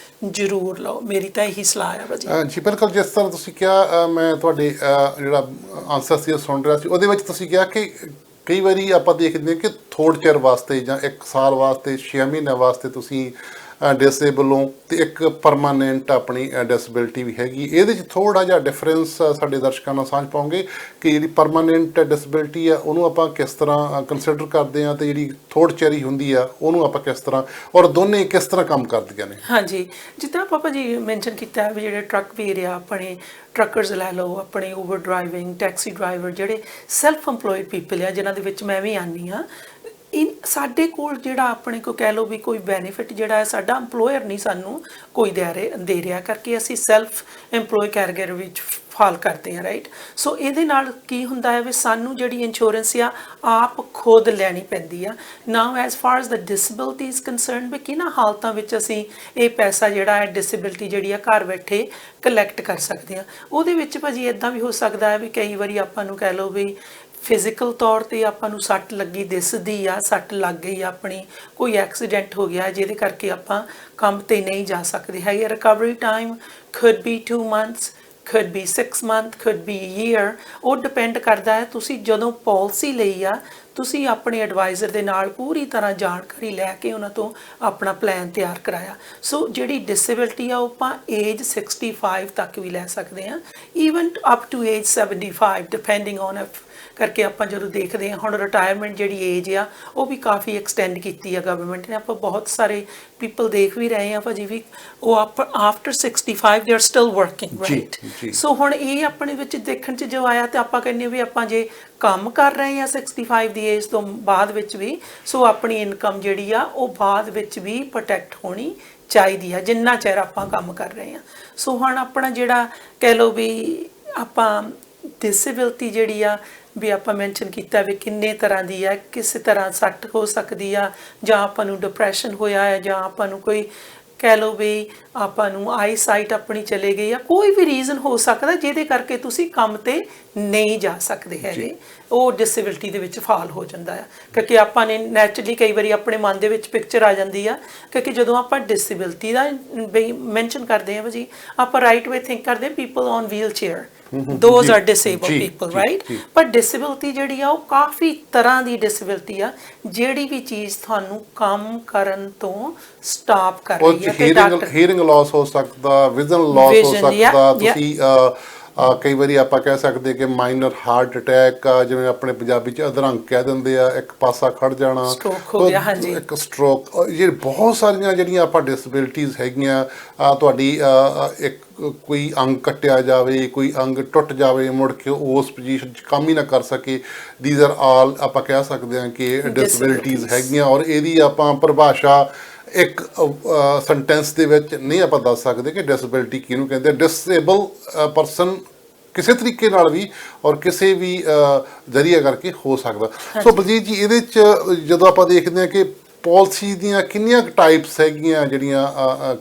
ਜ਼ਰੂਰ ਲਓ। ਮੇਰੀ ਤਾਂ ਇਹੀ ਸਲਾਹ ਹੈ ਭਾਜੀ। ਜੀ ਬਿਲਕੁਲ, ਜਿਸ ਤਰ੍ਹਾਂ ਤੁਸੀਂ ਕਿਹਾ, ਮੈਂ ਤੁਹਾਡੇ ਜਿਹੜਾ ਆਨਸਰ ਸੀ ਉਹ ਸੁਣ ਰਿਹਾ ਸੀ, ਉਹਦੇ ਵਿੱਚ ਤੁਸੀਂ ਕਿਹਾ ਕਿ ਕਈ ਵਾਰੀ ਆਪਾਂ ਦੇਖਦੇ ਹਾਂ ਕਿ ਥੋੜ੍ਹੇ ਚਿਰ ਵਾਸਤੇ ਜਾਂ 1 ਸਾਲ ਵਾਸਤੇ, 6 ਮਹੀਨਿਆਂ ਵਾਸਤੇ ਤੁਸੀਂ ਡਿਸੇਬਲ ਹੋ ਅਤੇ ਇੱਕ ਪਰਮਾਨੈਂਟ ਆਪਣੀ ਡਿਸੇਬਿਲਿਟੀ ਵੀ ਹੈਗੀ। ਇਹਦੇ 'ਚ ਥੋੜ੍ਹਾ ਜਿਹਾ ਡਿਫਰੈਂਸ ਸਾਡੇ ਦਰਸ਼ਕਾਂ ਨਾਲ ਸਾਂਝ ਪਾਉਂਗੇ ਕਿ ਜਿਹੜੀ ਪਰਮਾਨੈਂਟ ਡਿਸੇਬਿਲਿਟੀ ਆ ਉਹਨੂੰ ਆਪਾਂ ਕਿਸ ਤਰ੍ਹਾਂ ਕੰਸੀਡਰ ਕਰਦੇ ਹਾਂ ਅਤੇ ਜਿਹੜੀ ਥੋੜ੍ਹੀ ਚਿਰ ਹੁੰਦੀ ਆ ਉਹਨੂੰ ਆਪਾਂ ਕਿਸ ਤਰ੍ਹਾਂ, ਔਰ ਦੋਨੇ ਕਿਸ ਤਰ੍ਹਾਂ ਕੰਮ ਕਰਦੀਆਂ ਨੇ? ਹਾਂਜੀ, ਜਿੱਦਾਂ ਪਾਪਾ ਜੀ ਮੈਂਸ਼ਨ ਕੀਤਾ ਵੀ ਜਿਹੜੇ ਟਰੱਕ ਵੀਰ ਆ, ਆਪਣੇ ਟਰੱਕਰਸ ਲੈ ਲਓ, ਆਪਣੇ ਊਬਰ ਡਰਾਈਵਿੰਗ, ਟੈਕਸੀ ਡਰਾਈਵਰ, ਜਿਹੜੇ ਸੈਲਫ ਇੰਪਲੋਇਡ ਪੀਪਲ ਆ ਜਿਨ੍ਹਾਂ ਦੇ ਵਿੱਚ ਮੈਂ ਵੀ ਆਉਂਦੀ ਹਾਂ, ਸਾਡੇ ਕੋਲ ਜਿਹੜਾ ਆਪਣੇ ਕੋ ਕਹਿ ਲਓ ਵੀ ਕੋਈ ਬੈਨੀਫਿਟ ਜਿਹੜਾ ਹੈ ਸਾਡਾ ਇੰਪਲੋਇਰ ਨਹੀਂ ਸਾਨੂੰ ਕੋਈ ਦੇ ਰਿਹਾ ਕਰਕੇ ਅਸੀਂ ਸੈਲਫ ਇੰਪਲੋਏ ਕੈਟੇਗਰੀ ਵਿੱਚ ਫਾਲ ਕਰਦੇ ਹਾਂ, ਰਾਈਟ। ਸੋ ਇਹਦੇ ਨਾਲ ਕੀ ਹੁੰਦਾ ਹੈ ਵੀ ਸਾਨੂੰ ਜਿਹੜੀ ਇੰਸ਼ੋਰੈਂਸ ਆ ਆਪ ਖੁਦ ਲੈਣੀ ਪੈਂਦੀ ਆ। Now as far as the disability is concern ਵੀ ਕਿਹਨਾਂ ਹਾਲਤਾਂ ਵਿੱਚ ਅਸੀਂ ਇਹ ਪੈਸਾ ਜਿਹੜਾ ਹੈ ਡਿਸੇਬਿਲਟੀ ਜਿਹੜੀ ਆ ਘਰ ਬੈਠੇ ਕਲੈਕਟ ਕਰ ਸਕਦੇ ਹਾਂ। ਉਹਦੇ ਵਿੱਚ ਭਾਜੀ ਇੱਦਾਂ ਵੀ ਹੋ ਸਕਦਾ ਹੈ ਵੀ ਕਈ ਵਾਰੀ ਆਪਾਂ ਨੂੰ ਕਹਿ ਲਓ ਵੀ ਫਿਜ਼ੀਕਲ ਤੌਰ 'ਤੇ ਆਪਾਂ ਨੂੰ ਸੱਟ ਲੱਗੀ ਦਿਸਦੀ ਆ, ਸੱਟ ਲੱਗ ਗਈ ਆਪਣੀ, ਕੋਈ ਐਕਸੀਡੈਂਟ ਹੋ ਗਿਆ ਜਿਹਦੇ ਕਰਕੇ ਆਪਾਂ ਕੰਮ 'ਤੇ ਨਹੀਂ ਜਾ ਸਕਦੇ ਹੈਗੇ। Recovery time could be 2 months, could be 6 months, could be a year। ਉਹ ਡਿਪੈਂਡ ਕਰਦਾ ਹੈ ਤੁਸੀਂ ਜਦੋਂ ਪਾਲਿਸੀ ਲਈ ਆ ਤੁਸੀਂ ਆਪਣੇ ਐਡਵਾਈਜ਼ਰ ਦੇ ਨਾਲ ਪੂਰੀ ਤਰ੍ਹਾਂ ਜਾਣਕਾਰੀ ਲੈ ਕੇ ਉਹਨਾਂ ਤੋਂ ਆਪਣਾ ਪਲਾਨ ਤਿਆਰ ਕਰਾਇਆ। ਸੋ ਜਿਹੜੀ ਡਿਸੇਬਿਲਟੀ ਆ ਉਹ ਆਪਾਂ ਏਜ 65 ਤੱਕ ਵੀ ਲੈ ਸਕਦੇ ਹਾਂ, even up to age 75 depending on ਕਰਕੇ। ਆਪਾਂ ਜਦੋਂ ਦੇਖਦੇ ਹਾਂ ਹੁਣ ਰਿਟਾਇਰਮੈਂਟ ਜਿਹੜੀ ਏਜ ਆ ਉਹ ਵੀ ਕਾਫੀ ਐਕਸਟੈਂਡ ਕੀਤੀ ਆ ਗਵਰਨਮੈਂਟ ਨੇ। ਆਪਾਂ ਬਹੁਤ ਸਾਰੇ ਪੀਪਲ ਦੇਖ ਵੀ ਰਹੇ ਆ ਭਾਜੀ ਵੀ ਉਹ after 65 they are still working, right. So ਹੁਣ ਇਹ ਆਪਣੇ ਵਿੱਚ ਦੇਖਣ 'ਚ ਜੋ ਆਇਆ ਤੇ ਆਪਾਂ ਕਹਿੰਦੇ ਵੀ ਆਪਾਂ ਜੇ ਕੰਮ ਕਰ ਰਹੇ ਹਾਂ 65 ਦੀ ਏਜ ਤੋਂ ਬਾਅਦ ਵਿੱਚ ਵੀ, ਸੋ ਆਪਣੀ ਇਨਕਮ ਜਿਹੜੀ ਆ ਉਹ ਬਾਅਦ ਵਿੱਚ ਵੀ ਪ੍ਰੋਟੈਕਟ ਹੋਣੀ ਚਾਹੀਦੀ ਆ ਜਿੰਨਾ ਚਿਰ ਆਪਾਂ ਕੰਮ ਕਰ ਰਹੇ ਹਾਂ। ਸੋ ਹੁਣ ਆਪਣਾ ਜਿਹੜਾ ਕਹਿ ਲਓ ਵੀ ਆਪਾਂ ਡਿਸੇਬਿਲਟੀ ਜਿਹੜੀ ਆ ਵੀ ਆਪਾਂ ਮੈਂਸ਼ਨ ਕੀਤਾ ਵੀ ਕਿੰਨੇ ਤਰ੍ਹਾਂ ਦੀ ਆ, ਕਿਸੇ ਤਰ੍ਹਾਂ ਸੱਟ ਹੋ ਸਕਦੀ ਆ, ਜਾਂ ਆਪਾਂ ਨੂੰ ਡਿਪਰੈਸ਼ਨ ਹੋਇਆ ਹੈ, ਜਾਂ ਆਪਾਂ ਨੂੰ ਕੋਈ ਕਹਿ ਲਓ ਵੀ ਆਪਾਂ ਨੂੰ ਆਈ ਸਾਈਟ ਆਪਣੀ ਚਲੇ ਗਈ ਆ, ਕੋਈ ਵੀ ਰੀਜ਼ਨ ਹੋ ਸਕਦਾ ਜਿਹਦੇ ਕਰਕੇ ਤੁਸੀਂ ਕੰਮ 'ਤੇ ਨਹੀਂ ਜਾ ਸਕਦੇ ਹੈਗੇ, ਉਹ ਡਿਸੇਬਿਲਟੀ ਦੇ ਵਿੱਚ ਫਾਲ ਹੋ ਜਾਂਦਾ ਆ। ਕਿਉਂਕਿ ਆਪਾਂ ਨੇ ਨੈਚੁਰਲੀ ਕਈ ਵਾਰੀ ਆਪਣੇ ਮਨ ਦੇ ਵਿੱਚ ਪਿਕਚਰ ਆ ਜਾਂਦੀ ਆ, ਕਿਉਂਕਿ ਜਦੋਂ ਆਪਾਂ ਡਿਸੇਬਿਲਟੀ ਦਾ ਮੈਂਸ਼ਨ ਕਰਦੇ ਹਾਂ ਜੀ, ਆਪਾਂ ਰਾਈਟ ਵੇ ਥਿੰਕ ਕਰਦੇ people on wheelchair, those are disabled people, right? ਪਰ ਡਿਸੇਬਿਲਟੀ ਜਿਹੜੀ ਆ ਉਹ ਕਾਫੀ ਤਰ੍ਹਾਂ ਦੀ ਡਿਸੇਬਿਲਟੀ ਆ, ਜਿਹੜੀ ਵੀ ਚੀਜ਼ ਤੁਹਾਨੂੰ ਕੰਮ ਕਰਨ ਤੋਂ ਸਟਾਪ ਕਰ ਰਹੀ ਹੈ। ਤੇ ਡਾਕਟਰ ਹੀਅਰਿੰਗ ਲਾਸ ਹੋ ਸਕਦਾ, ਵਿਜ਼ਨ ਲਾਸ ਹੋ ਸਕਦਾ, ਤੁਸੀਂ ਕਈ ਵਾਰੀ ਆਪਾਂ ਕਹਿ ਸਕਦੇ ਕਿ ਮਾਈਨਰ ਹਾਰਟ ਅਟੈਕ ਆ, ਜਿਵੇਂ ਆਪਣੇ ਪੰਜਾਬੀ 'ਚ ਅਧਰੰਗ ਕਹਿ ਦਿੰਦੇ ਆ, ਇੱਕ ਪਾਸਾ ਖੜ ਜਾਣਾ, ਸਟ੍ਰੋਕ ਹੋ ਗਿਆ, ਹਾਂਜੀ, ਇੱਕ ਸਟ੍ਰੋਕ, ਇਹ ਬਹੁਤ ਸਾਰੀਆਂ ਜਿਹੜੀਆਂ ਆਪਾਂ ਡਿਸੇਬਿਲਟੀਜ਼ ਹੈਗੀਆਂ। ਤੁਹਾਡੀ ਇੱਕ ਕੋਈ ਅੰਗ ਕੱਟਿਆ ਜਾਵੇ, ਕੋਈ ਅੰਗ ਟੁੱਟ ਜਾਵੇ, ਮੁੜ ਕੇ ਉਸ ਪੋਜੀਸ਼ਨ 'ਚ ਕੰਮ ਹੀ ਨਾ ਕਰ ਸਕੇ, ਦੀਜ਼ ਆਰ ਆਲ ਆਪਾਂ ਕਹਿ ਸਕਦੇ ਹਾਂ ਕਿ ਡਿਸੇਬਿਲਟੀਜ਼ ਹੈਗੀਆਂ। ਔਰ ਇਹਦੀ ਆਪਾਂ ਪਰਿਭਾਸ਼ਾ ਇੱਕ ਸੈਂਟੈਂਸ ਦੇ ਵਿੱਚ ਨਹੀਂ ਆਪਾਂ ਦੱਸ ਸਕਦੇ ਕਿ ਡਿਸੇਬਿਲਟੀ ਕਿਹਨੂੰ ਕਹਿੰਦੇ। ਡਿਸੇਬਲ ਪਰਸਨ ਕਿਸੇ ਤਰੀਕੇ ਨਾਲ ਵੀ ਔਰ ਕਿਸੇ ਵੀ ਜ਼ਰੀਆ ਕਰਕੇ ਹੋ ਸਕਦਾ। ਸੋ ਬਲਜੀਤ ਜੀ, ਇਹਦੇ 'ਚ ਜਦੋਂ ਆਪਾਂ ਦੇਖਦੇ ਹਾਂ ਕਿ ਪਾਲਿਸੀ ਦੀਆਂ ਕਿੰਨੀਆਂ ਕੁ ਟਾਈਪਸ ਹੈਗੀਆਂ ਜਿਹੜੀਆਂ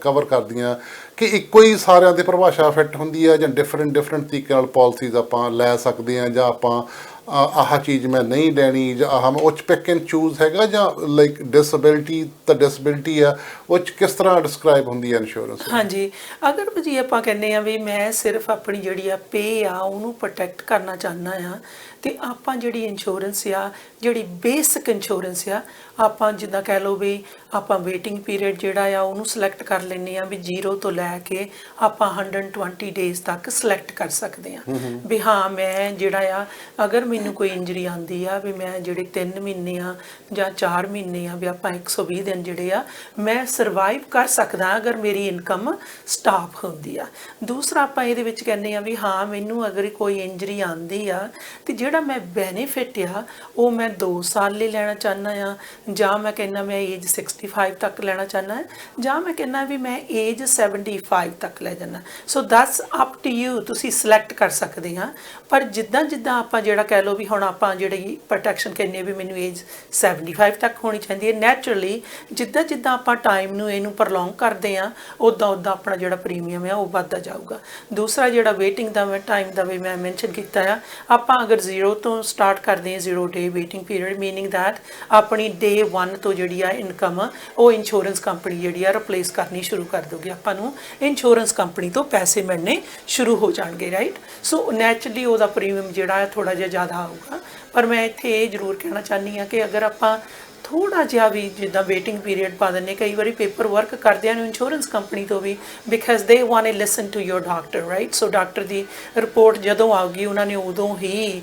ਕਵਰ ਕਰਦੀਆਂ, ਕਿ ਇੱਕੋ ਹੀ ਸਾਰਿਆਂ 'ਤੇ ਪਰਿਭਾਸ਼ਾ ਫਿੱਟ ਹੁੰਦੀ ਹੈ ਜਾਂ ਡਿਫਰੈਂਟ ਤਰੀਕੇ ਨਾਲ ਪਾਲਿਸੀਜ਼ ਆਪਾਂ ਲੈ ਸਕਦੇ ਹਾਂ, ਜਾਂ ਆਪਾਂ ਆਹ ਚੀਜ਼ ਮੈਂ ਨਹੀਂ ਲੈਣੀ, ਜਾਂ ਆਹ ਮੈਂ ਉਹ 'ਚ ਪਿਕ ਐਂਡ ਚੂਜ਼ ਹੈਗਾ, ਜਾਂ ਲਾਈਕ ਡਿਸੇਬਿਲਟੀ ਤਾਂ ਡਿਸੇਬਿਲਟੀ ਆ, ਉਹ 'ਚ ਕਿਸ ਤਰ੍ਹਾਂ ਡਿਸਕ੍ਰਾਈਬ ਹੁੰਦੀ ਹੈ ਇੰਸ਼ੋਰੈਂਸ? ਹਾਂਜੀ, ਅਗਰ ਜੀ ਆਪਾਂ ਕਹਿੰਦੇ ਆ ਵੀ ਮੈਂ ਸਿਰਫ ਆਪਣੀ ਜਿਹੜੀ ਆ ਪੇ ਆ ਉਹਨੂੰ ਪ੍ਰੋਟੈਕਟ ਕਰਨਾ ਚਾਹੁੰਦਾ ਆ, ਤੇ ਆਪਾਂ ਜਿਹੜੀ ਇੰਸ਼ੋਰੈਂਸ ਆ, ਜਿਹੜੀ ਬੇਸਿਕ ਇੰਸ਼ੋਰੈਂਸ ਆ, ਆਪਾਂ ਜਿੱਦਾਂ ਕਹਿ ਲਓ ਵੀ ਆਪਾਂ ਵੇਟਿੰਗ ਪੀਰੀਅਡ ਜਿਹੜਾ ਆ ਉਹਨੂੰ ਸਿਲੈਕਟ ਕਰ ਲੈਂਦੇ ਹਾਂ ਵੀ 0 ਤੋਂ ਲੈ ਕੇ ਆਪਾਂ 120 ਡੇਜ਼ ਤੱਕ ਸਿਲੈਕਟ ਕਰ ਸਕਦੇ ਹਾਂ ਵੀ ਹਾਂ ਮੈਂ ਜਿਹੜਾ ਆ, ਅਗਰ ਮੈਨੂੰ ਕੋਈ ਇੰਜਰੀ ਆਉਂਦੀ ਆ ਵੀ ਮੈਂ ਜਿਹੜੇ 3 ਮਹੀਨੇ ਆ ਜਾਂ 4 ਮਹੀਨੇ ਆ ਵੀ ਆਪਾਂ 120 ਦਿਨ ਜਿਹੜੇ ਆ ਮੈਂ ਸਰਵਾਈਵ ਕਰ ਸਕਦਾ ਅਗਰ ਮੇਰੀ ਇਨਕਮ ਸਟਾਪ ਹੁੰਦੀ ਆ। ਦੂਸਰਾ ਆਪਾਂ ਇਹਦੇ ਵਿੱਚ ਕਹਿੰਦੇ ਆ ਵੀ ਹਾਂ ਮੈਨੂੰ ਅਗਰ ਕੋਈ ਇੰਜਰੀ ਆਉਂਦੀ ਆ ਤੇ ਜਿਹੜਾ ਮੈਂ ਬੈਨੀਫਿਟ ਆ ਉਹ ਮੈਂ 2 ਸਾਲ ਲਈ ਲੈਣਾ ਚਾਹੁੰਦਾ ਆ, ਜਾਂ ਮੈਂ ਕਹਿੰਦਾ ਮੈਂ ਏਜ 65 ਤੱਕ ਲੈਣਾ ਚਾਹੁੰਦਾ, ਜਾਂ ਮੈਂ ਕਹਿੰਦਾ ਵੀ ਮੈਂ ਏਜ 75 ਤੱਕ ਲੈ ਜਾਣਾ। So that's up to you, ਤੁਸੀਂ ਸਿਲੈਕਟ ਕਰ ਸਕਦੇ ਆ। ਪਰ ਜਿੱਦਾਂ ਜਿੱਦਾਂ ਆਪਾਂ ਜਿਹੜਾ ਕਹਿ ਲਓ ਵੀ ਹੁਣ ਆਪਾਂ ਜਿਹੜੀ ਪ੍ਰੋਟੈਕਸ਼ਨ ਕਹਿੰਦੇ ਆ ਵੀ ਮੈਨੂੰ ਏਜ 75 ਤੱਕ ਹੋਣੀ ਚਾਹੀਦੀ ਹੈ, ਨੈਚੁਰਲੀ ਜਿੱਦਾਂ ਜਿੱਦਾਂ ਆਪਾਂ ਟਾਈਮ ਨੂੰ ਇਹਨੂੰ ਪ੍ਰੋਲੋਂਗ ਕਰਦੇ ਆ ਉੱਦਾਂ ਉੱਦਾਂ ਆਪਣਾ ਜਿਹੜਾ ਪ੍ਰੀਮੀਅਮ ਆ ਉਹ ਵੱਧਦਾ ਜਾਊਗਾ। ਦੂਸਰਾ ਜਿਹੜਾ ਵੇਟਿੰਗ ਦਾ ਮੈਂ ਟਾਈਮ ਦਾ ਵੀ ਮੈਂ ਮੈਂਸ਼ਨ ਕੀਤਾ ਆ, ਆਪਾਂ ਅਗਰ 0 ਤੋਂ ਸਟਾਰਟ ਕਰਦੇ ਹਾਂ 0 ਡੇ ਵੇਟਿੰਗ ਪੀਰੀਅਡ, ਮੀਨਿੰਗ ਦੈਟ ਆਪਣੀ ਡੇ 1 ਤੋਂ ਜਿਹੜੀ ਆ ਇਨਕਮ ਉਹ ਇੰਸ਼ੋਰੈਂਸ ਕੰਪਨੀ ਜਿਹੜੀ ਆ ਰਿਪਲੇਸ ਕਰਨੀ ਸ਼ੁਰੂ ਕਰ ਦੋਗੀ, ਆਪਾਂ ਨੂੰ ਇੰਸ਼ੋਰੈਂਸ ਕੰਪਨੀ ਤੋਂ ਪੈਸੇ ਮਿਲਣੇ ਸ਼ੁਰੂ ਹੋ ਜਾਣਗੇ, ਰਾਈਟ। ਸੋ ਨੈਚੁਰਲੀ ਉਹਦਾ ਪ੍ਰੀਮੀਅਮ ਜਿਹੜਾ ਹੈ ਥੋੜ੍ਹਾ ਜਿਹਾ ਜ਼ਿਆਦਾ ਆਊਗਾ। ਪਰ ਮੈਂ ਇੱਥੇ ਇਹ ਜ਼ਰੂਰ ਕਹਿਣਾ ਚਾਹੁੰਦੀ ਹਾਂ ਕਿ ਅਗਰ ਆਪਾਂ ਥੋੜ੍ਹਾ ਜਿਹਾ ਵੀ ਜਿੱਦਾਂ ਵੇਟਿੰਗ ਪੀਰੀਅਡ ਪਾ ਦਿੰਦੇ, ਕਈ ਵਾਰੀ ਪੇਪਰ ਵਰਕ ਕਰਦਿਆਂ ਨੂੰ ਇੰਸ਼ੋਰੈਂਸ ਕੰਪਨੀ ਤੋਂ ਵੀ, because they want to listen to your doctor, right. So doctor ਦੀ ਰਿਪੋਰਟ ਜਦੋਂ ਆਊਗੀ ਉਹਨਾਂ ਨੇ ਉਦੋਂ ਹੀ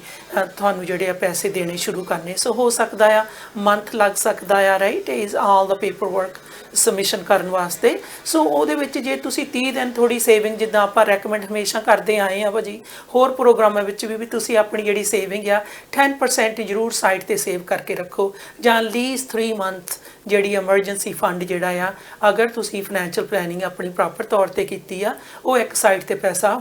ਤੁਹਾਨੂੰ ਜਿਹੜੇ ਆ ਪੈਸੇ ਦੇਣੇ ਸ਼ੁਰੂ ਕਰਨੇ। ਸੋ ਹੋ ਸਕਦਾ ਆ ਮੰਥ ਲੱਗ ਸਕਦਾ ਆ, right, is all the paper work submission ਕਰਨ ਵਾਸਤੇ। ਸੋ ਉਹਦੇ ਵਿੱਚ ਜੇ ਤੁਸੀਂ 30 ਦਿਨ ਥੋੜੀ ਸੇਵਿੰਗ, ਜਿੱਦਾਂ ਆਪਾਂ ਰეკਮੈਂਡ ਹਮੇਸ਼ਾ ਕਰਦੇ ਆਏ ਆ ਭਾਜੀ ਹੋਰ ਪ੍ਰੋਗਰਾਮਾਂ ਵਿੱਚ ਵੀ ਤੁਸੀਂ ਆਪਣੀ ਜਿਹੜੀ ਸੇਵਿੰਗ ਆ 10% ਜ਼ਰੂਰ ਸਾਈਡ ਤੇ ਸੇਵ ਕਰਕੇ ਰੱਖੋ, ਜਾਂ ਲੀਸਟ 3 ਮੰਥ ਜਿਹੜੀ ਐਮਰਜੈਂਸੀ ਫੰਡ ਜਿਹੜਾ ਆ ਅਗਰ ਤੁਸੀਂ ਫਾਈਨੈਂਸ਼ੀਅਲ ਪਲੈਨਿੰਗ ਆਪਣੀ ਪ੍ਰੋਪਰ ਤੌਰ ਤੇ ਕੀਤੀ ਆ ਉਹ ਇੱਕ ਸਾਈਡ ਤੇ ਪੈਸਾ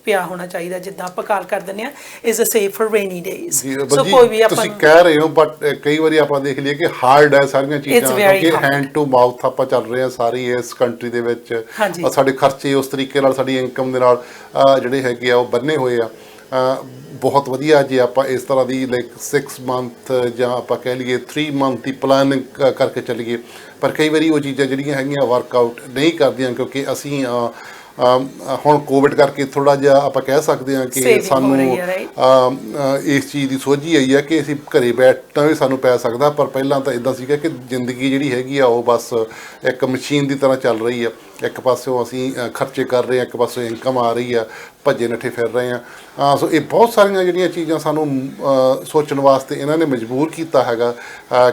ਪਿਆ ਹੋਣਾ ਚਾਹੀਦਾ, ਜਿੱਦਾਂ ਆਪਾਂ ਕਾਲ ਕਰ ਦਿੰਦੇ ਆ is a save for rainy days. So ਕੋਈ ਵੀ ਆਪਾਂ ਤੁਸੀਂ ਕਹਿ ਰਹੇ ਹੋ, ਬਟ ਕਈ ਵਾਰੀ ਆਪਾਂ ਦੇਖ ਲਈਏ ਕਿ ਹਾਰਡ ਹੈ ਸਾਰੀਆਂ ਚੀਜ਼ਾਂ, ਕਿਉਂਕਿ ਹੈਂਡ ਟੂ ਮਾਊਥ ਆਪਾਂ ਚੱਲ ਰਹੇ ਆ ਸਾਰੀ ਇਸ ਕੰਟਰੀ ਦੇ ਵਿੱਚ, ਸਾਡੇ ਖਰਚੇ ਉਸ ਤਰੀਕੇ ਨਾਲ ਸਾਡੀ ਇਨਕਮ ਦੇ ਨਾਲ ਜਿਹੜੇ ਹੈਗੇ ਆ ਉਹ ਬੰਨੇ ਹੋਏ ਆ। ਬਹੁਤ ਵਧੀਆ ਜੇ ਆਪਾਂ ਇਸ ਤਰ੍ਹਾਂ ਦੀ ਲਾਈਕ 6 ਮੰਥ ਜਾਂ ਆਪਾਂ ਕਹਿ ਲਈਏ 3 ਮੰਥ ਦੀ ਪਲਾਨਿੰਗ ਕਰਕੇ ਚੱਲੀਏ, ਪਰ ਕਈ ਵਾਰੀ ਉਹ ਚੀਜ਼ਾਂ ਜਿਹੜੀਆਂ ਹੈਗੀਆਂ ਵਰਕਆਊਟ ਨਹੀਂ ਕਰਦੀਆਂ, ਕਿਉਂਕਿ ਅਸੀਂ ਹੁਣ ਕੋਵਿਡ ਕਰਕੇ ਥੋੜ੍ਹਾ ਜਿਹਾ ਆਪਾਂ ਕਹਿ ਸਕਦੇ ਹਾਂ ਕਿ ਸਾਨੂੰ ਇਸ ਚੀਜ਼ ਦੀ ਸੋਝੀ ਆਈ ਹੈ ਕਿ ਅਸੀਂ ਘਰੇ ਬੈਠਣਾ ਵੀ ਸਾਨੂੰ ਪੈ ਸਕਦਾ। ਪਰ ਪਹਿਲਾਂ ਤਾਂ ਇੱਦਾਂ ਸੀਗਾ ਕਿ ਜ਼ਿੰਦਗੀ ਜਿਹੜੀ ਹੈਗੀ ਆ ਉਹ ਬਸ ਇੱਕ ਮਸ਼ੀਨ ਦੀ ਤਰ੍ਹਾਂ ਚੱਲ ਰਹੀ ਆ, ਇੱਕ ਪਾਸਿਓਂ ਅਸੀਂ ਖਰਚੇ ਕਰ ਰਹੇ ਹਾਂ, ਇੱਕ ਪਾਸਿਓਂ ਇਨਕਮ ਆ ਰਹੀ ਆ, ਭੱਜੇ ਨੱਠੇ ਫਿਰ ਰਹੇ ਹਾਂ। ਸੋ ਇਹ ਬਹੁਤ ਸਾਰੀਆਂ ਜਿਹੜੀਆਂ ਚੀਜ਼ਾਂ ਸਾਨੂੰ ਸੋਚਣ ਵਾਸਤੇ ਇਹਨਾਂ ਨੇ ਮਜਬੂਰ ਕੀਤਾ ਹੈਗਾ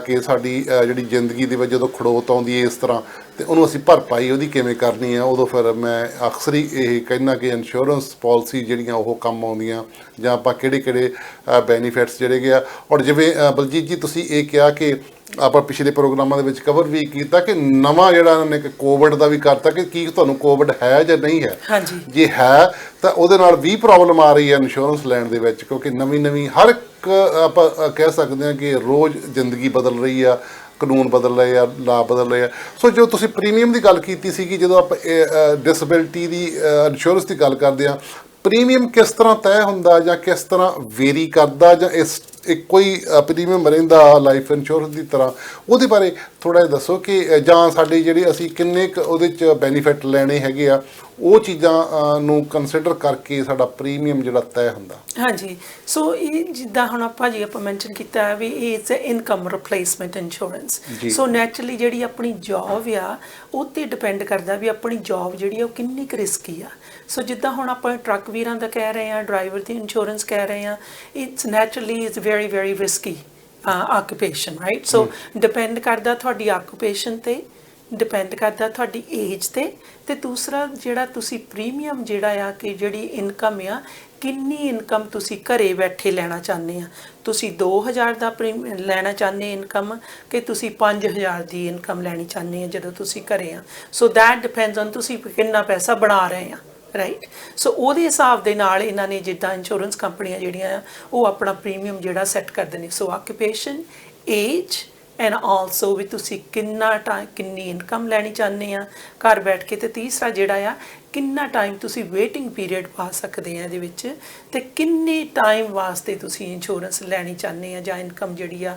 ਕਿ ਸਾਡੀ ਜਿਹੜੀ ਜ਼ਿੰਦਗੀ ਦੇ ਵਿੱਚ ਜਦੋਂ ਖੜੋਤ ਆਉਂਦੀ ਹੈ ਇਸ ਤਰ੍ਹਾਂ, ਅਤੇ ਉਹਨੂੰ ਅਸੀਂ ਭਰਪਾਈ ਉਹਦੀ ਕਿਵੇਂ ਕਰਨੀ ਆ। ਉਦੋਂ ਫਿਰ ਮੈਂ ਅਕਸਰ ਹੀ ਇਹ ਕਹਿੰਦਾ ਕਿ ਇੰਸ਼ੋਰੈਂਸ ਪਾਲਿਸੀ ਜਿਹੜੀਆਂ ਉਹ ਕੰਮ ਆਉਂਦੀਆਂ, ਜਾਂ ਆਪਾਂ ਕਿਹੜੇ ਬੈਨੀਫਿਟਸ ਜਿਹੜੇ ਗਏ ਆ। ਔਰ ਜਿਵੇਂ ਬਲਜੀਤ ਜੀ ਤੁਸੀਂ ਇਹ ਕਿਹਾ ਕਿ ਆਪਾਂ ਪਿਛਲੇ ਪ੍ਰੋਗਰਾਮਾਂ ਦੇ ਵਿੱਚ ਕਵਰ ਵੀ ਕੀਤਾ ਕਿ ਨਵਾਂ ਜਿਹੜਾ ਇਹਨਾਂ ਨੇ ਕੋਵਿਡ ਦਾ ਵੀ ਕਰਤਾ ਕਿ ਕੀ ਤੁਹਾਨੂੰ ਕੋਵਿਡ ਹੈ ਜਾਂ ਨਹੀਂ ਹੈ। ਹਾਂਜੀ, ਜੇ ਹੈ ਤਾਂ ਉਹਦੇ ਨਾਲ ਵੀ ਪ੍ਰੋਬਲਮ ਆ ਰਹੀ ਹੈ ਇੰਸ਼ੋਰੈਂਸ ਲੈਣ ਦੇ ਵਿੱਚ, ਕਿਉਂਕਿ ਨਵੀਂ ਹਰ ਇੱਕ ਆਪਾਂ ਕਹਿ ਸਕਦੇ ਹਾਂ ਕਿ ਰੋਜ਼ ਜ਼ਿੰਦਗੀ ਬਦਲ ਰਹੀ ਆ, ਕਾਨੂੰਨ ਬਦਲ ਰਹੇ ਆ, ਲਾ ਬਦਲ ਰਹੇ ਆ। ਸੋ ਜੋ ਤੁਸੀਂ ਪ੍ਰੀਮੀਅਮ ਦੀ ਗੱਲ ਕੀਤੀ ਸੀਗੀ, ਜਦੋਂ ਆਪਾਂ ਡਿਸੇਬਿਲਟੀ ਦੀ ਇੰਸ਼ੋਰੈਂਸ ਦੀ ਗੱਲ ਕਰਦੇ ਹਾਂ, ਪ੍ਰੀਮੀਅਮ ਕਿਸ ਤਰ੍ਹਾਂ ਤੈਅ ਹੁੰਦਾ ਜਾਂ ਕਿਸ ਤਰ੍ਹਾਂ ਵੇਰੀ ਕਰਦਾ, ਜਾਂ ਇਸ ਇੱਕੋ ਹੀ ਪ੍ਰੀਮੀਅਮ ਰਹਿੰਦਾ ਲਾਈਫ ਇੰਸ਼ੋਰੈਂਸ ਦੀ ਤਰ੍ਹਾਂ, ਉਹਦੇ ਬਾਰੇ ਥੋੜ੍ਹਾ ਜਿਹਾ ਦੱਸੋ ਕਿ ਜਾਂ ਸਾਡੇ ਜਿਹੜੇ ਅਸੀਂ ਕਿੰਨੇ ਕੁ ਉਹਦੇ 'ਚ ਬੈਨੀਫਿਟ ਲੈਣੇ ਹੈਗੇ ਆ, ਉਹ ਚੀਜ਼ਾਂ ਨੂੰ ਕੰਸੀਡਰ ਕਰਕੇ ਸਾਡਾ ਪ੍ਰੀਮੀਅਮ ਜਿਹੜਾ ਤੈਅ ਹੁੰਦਾ। ਹਾਂਜੀ, ਸੋ ਇਹ ਜਿੱਦਾਂ ਹੁਣ ਆਪਾਂ ਮੈਂਸ਼ਨ ਕੀਤਾ ਹੈ ਵੀ it's a income replacement insurance. So naturally ਜਿਹੜੀ ਆਪਣੀ ਜੌਬ ਆ ਉਹ 'ਤੇ ਡਿਪੈਂਡ ਕਰਦਾ ਵੀ ਆਪਣੀ ਜੌਬ ਜਿਹੜੀ ਆ ਉਹ ਕਿੰਨੀ ਕੁ ਰਿਸਕੀ ਆ। ਸੋ ਜਿੱਦਾਂ ਹੁਣ ਆਪਾਂ ਟਰੱਕ ਵੀਰਾਂ ਦਾ ਕਹਿ ਰਹੇ ਹਾਂ, ਡਰਾਈਵਰ ਦੀ ਇੰਸ਼ੋਰੈਂਸ ਕਹਿ ਰਹੇ ਹਾਂ, it's naturally is very very risky occupation, right. So depend ਕਰਦਾ ਤੁਹਾਡੀ ਆਕੂਪੇਸ਼ਨ 'ਤੇ, ਡਿਪੈਂਡ ਕਰਦਾ ਤੁਹਾਡੀ ਏਜ 'ਤੇ ਦੂਸਰਾ ਜਿਹੜਾ ਤੁਸੀਂ ਪ੍ਰੀਮੀਅਮ ਜਿਹੜਾ ਆ ਕਿ ਜਿਹੜੀ ਇਨਕਮ ਆ, ਕਿੰਨੀ ਇਨਕਮ ਤੁਸੀਂ ਘਰੇ ਬੈਠੇ ਲੈਣਾ ਚਾਹੁੰਦੇ ਆ। ਤੁਸੀਂ 2000 ਦਾ ਲੈਣਾ ਚਾਹੁੰਦੇ ਇਨਕਮ ਕਿ ਤੁਸੀਂ 5000 ਦੀ ਇਨਕਮ ਲੈਣੀ ਚਾਹੁੰਦੇ ਆ ਜਦੋਂ ਤੁਸੀਂ ਘਰੇ ਆ। ਸੋ ਦੈਟ ਡਿਪੈਂਡਸ ਔਨ ਤੁਸੀਂ ਕਿੰਨਾ ਪੈਸਾ ਬਣਾ ਰਹੇ ਆ, ਰਾਈਟ। ਸੋ ਉਹਦੇ ਹਿਸਾਬ ਦੇ ਨਾਲ ਇਹਨਾਂ ਨੇ ਜਿੱਦਾਂ ਇੰਸ਼ੋਰੈਂਸ ਕੰਪਨੀਆਂ ਜਿਹੜੀਆਂ ਆ ਉਹ ਆਪਣਾ ਪ੍ਰੀਮੀਅਮ ਜਿਹੜਾ ਸੈੱਟ ਕਰਦੇ ਨੇ। ਸੋ ਆਕੂਪੇਸ਼ਨ, ਏਜ ਐਂਡ ਆਲਸੋ ਵੀ ਤੁਸੀਂ ਕਿੰਨੀ ਇਨਕਮ ਲੈਣੀ ਚਾਹੁੰਦੇ ਆ ਘਰ ਬੈਠ ਕੇ, ਅਤੇ ਤੀਸਰਾ ਜਿਹੜਾ ਆ ਕਿੰਨਾ ਟਾਈਮ ਤੁਸੀਂ ਵੇਟਿੰਗ ਪੀਰੀਅਡ ਪਾ ਸਕਦੇ ਆ ਇਹਦੇ ਵਿੱਚ, ਅਤੇ ਕਿੰਨੇ ਟਾਈਮ ਵਾਸਤੇ ਤੁਸੀਂ ਇੰਸ਼ੋਰੈਂਸ ਲੈਣੀ ਚਾਹੁੰਦੇ ਆ ਜਾਂ ਇਨਕਮ ਜਿਹੜੀ ਆ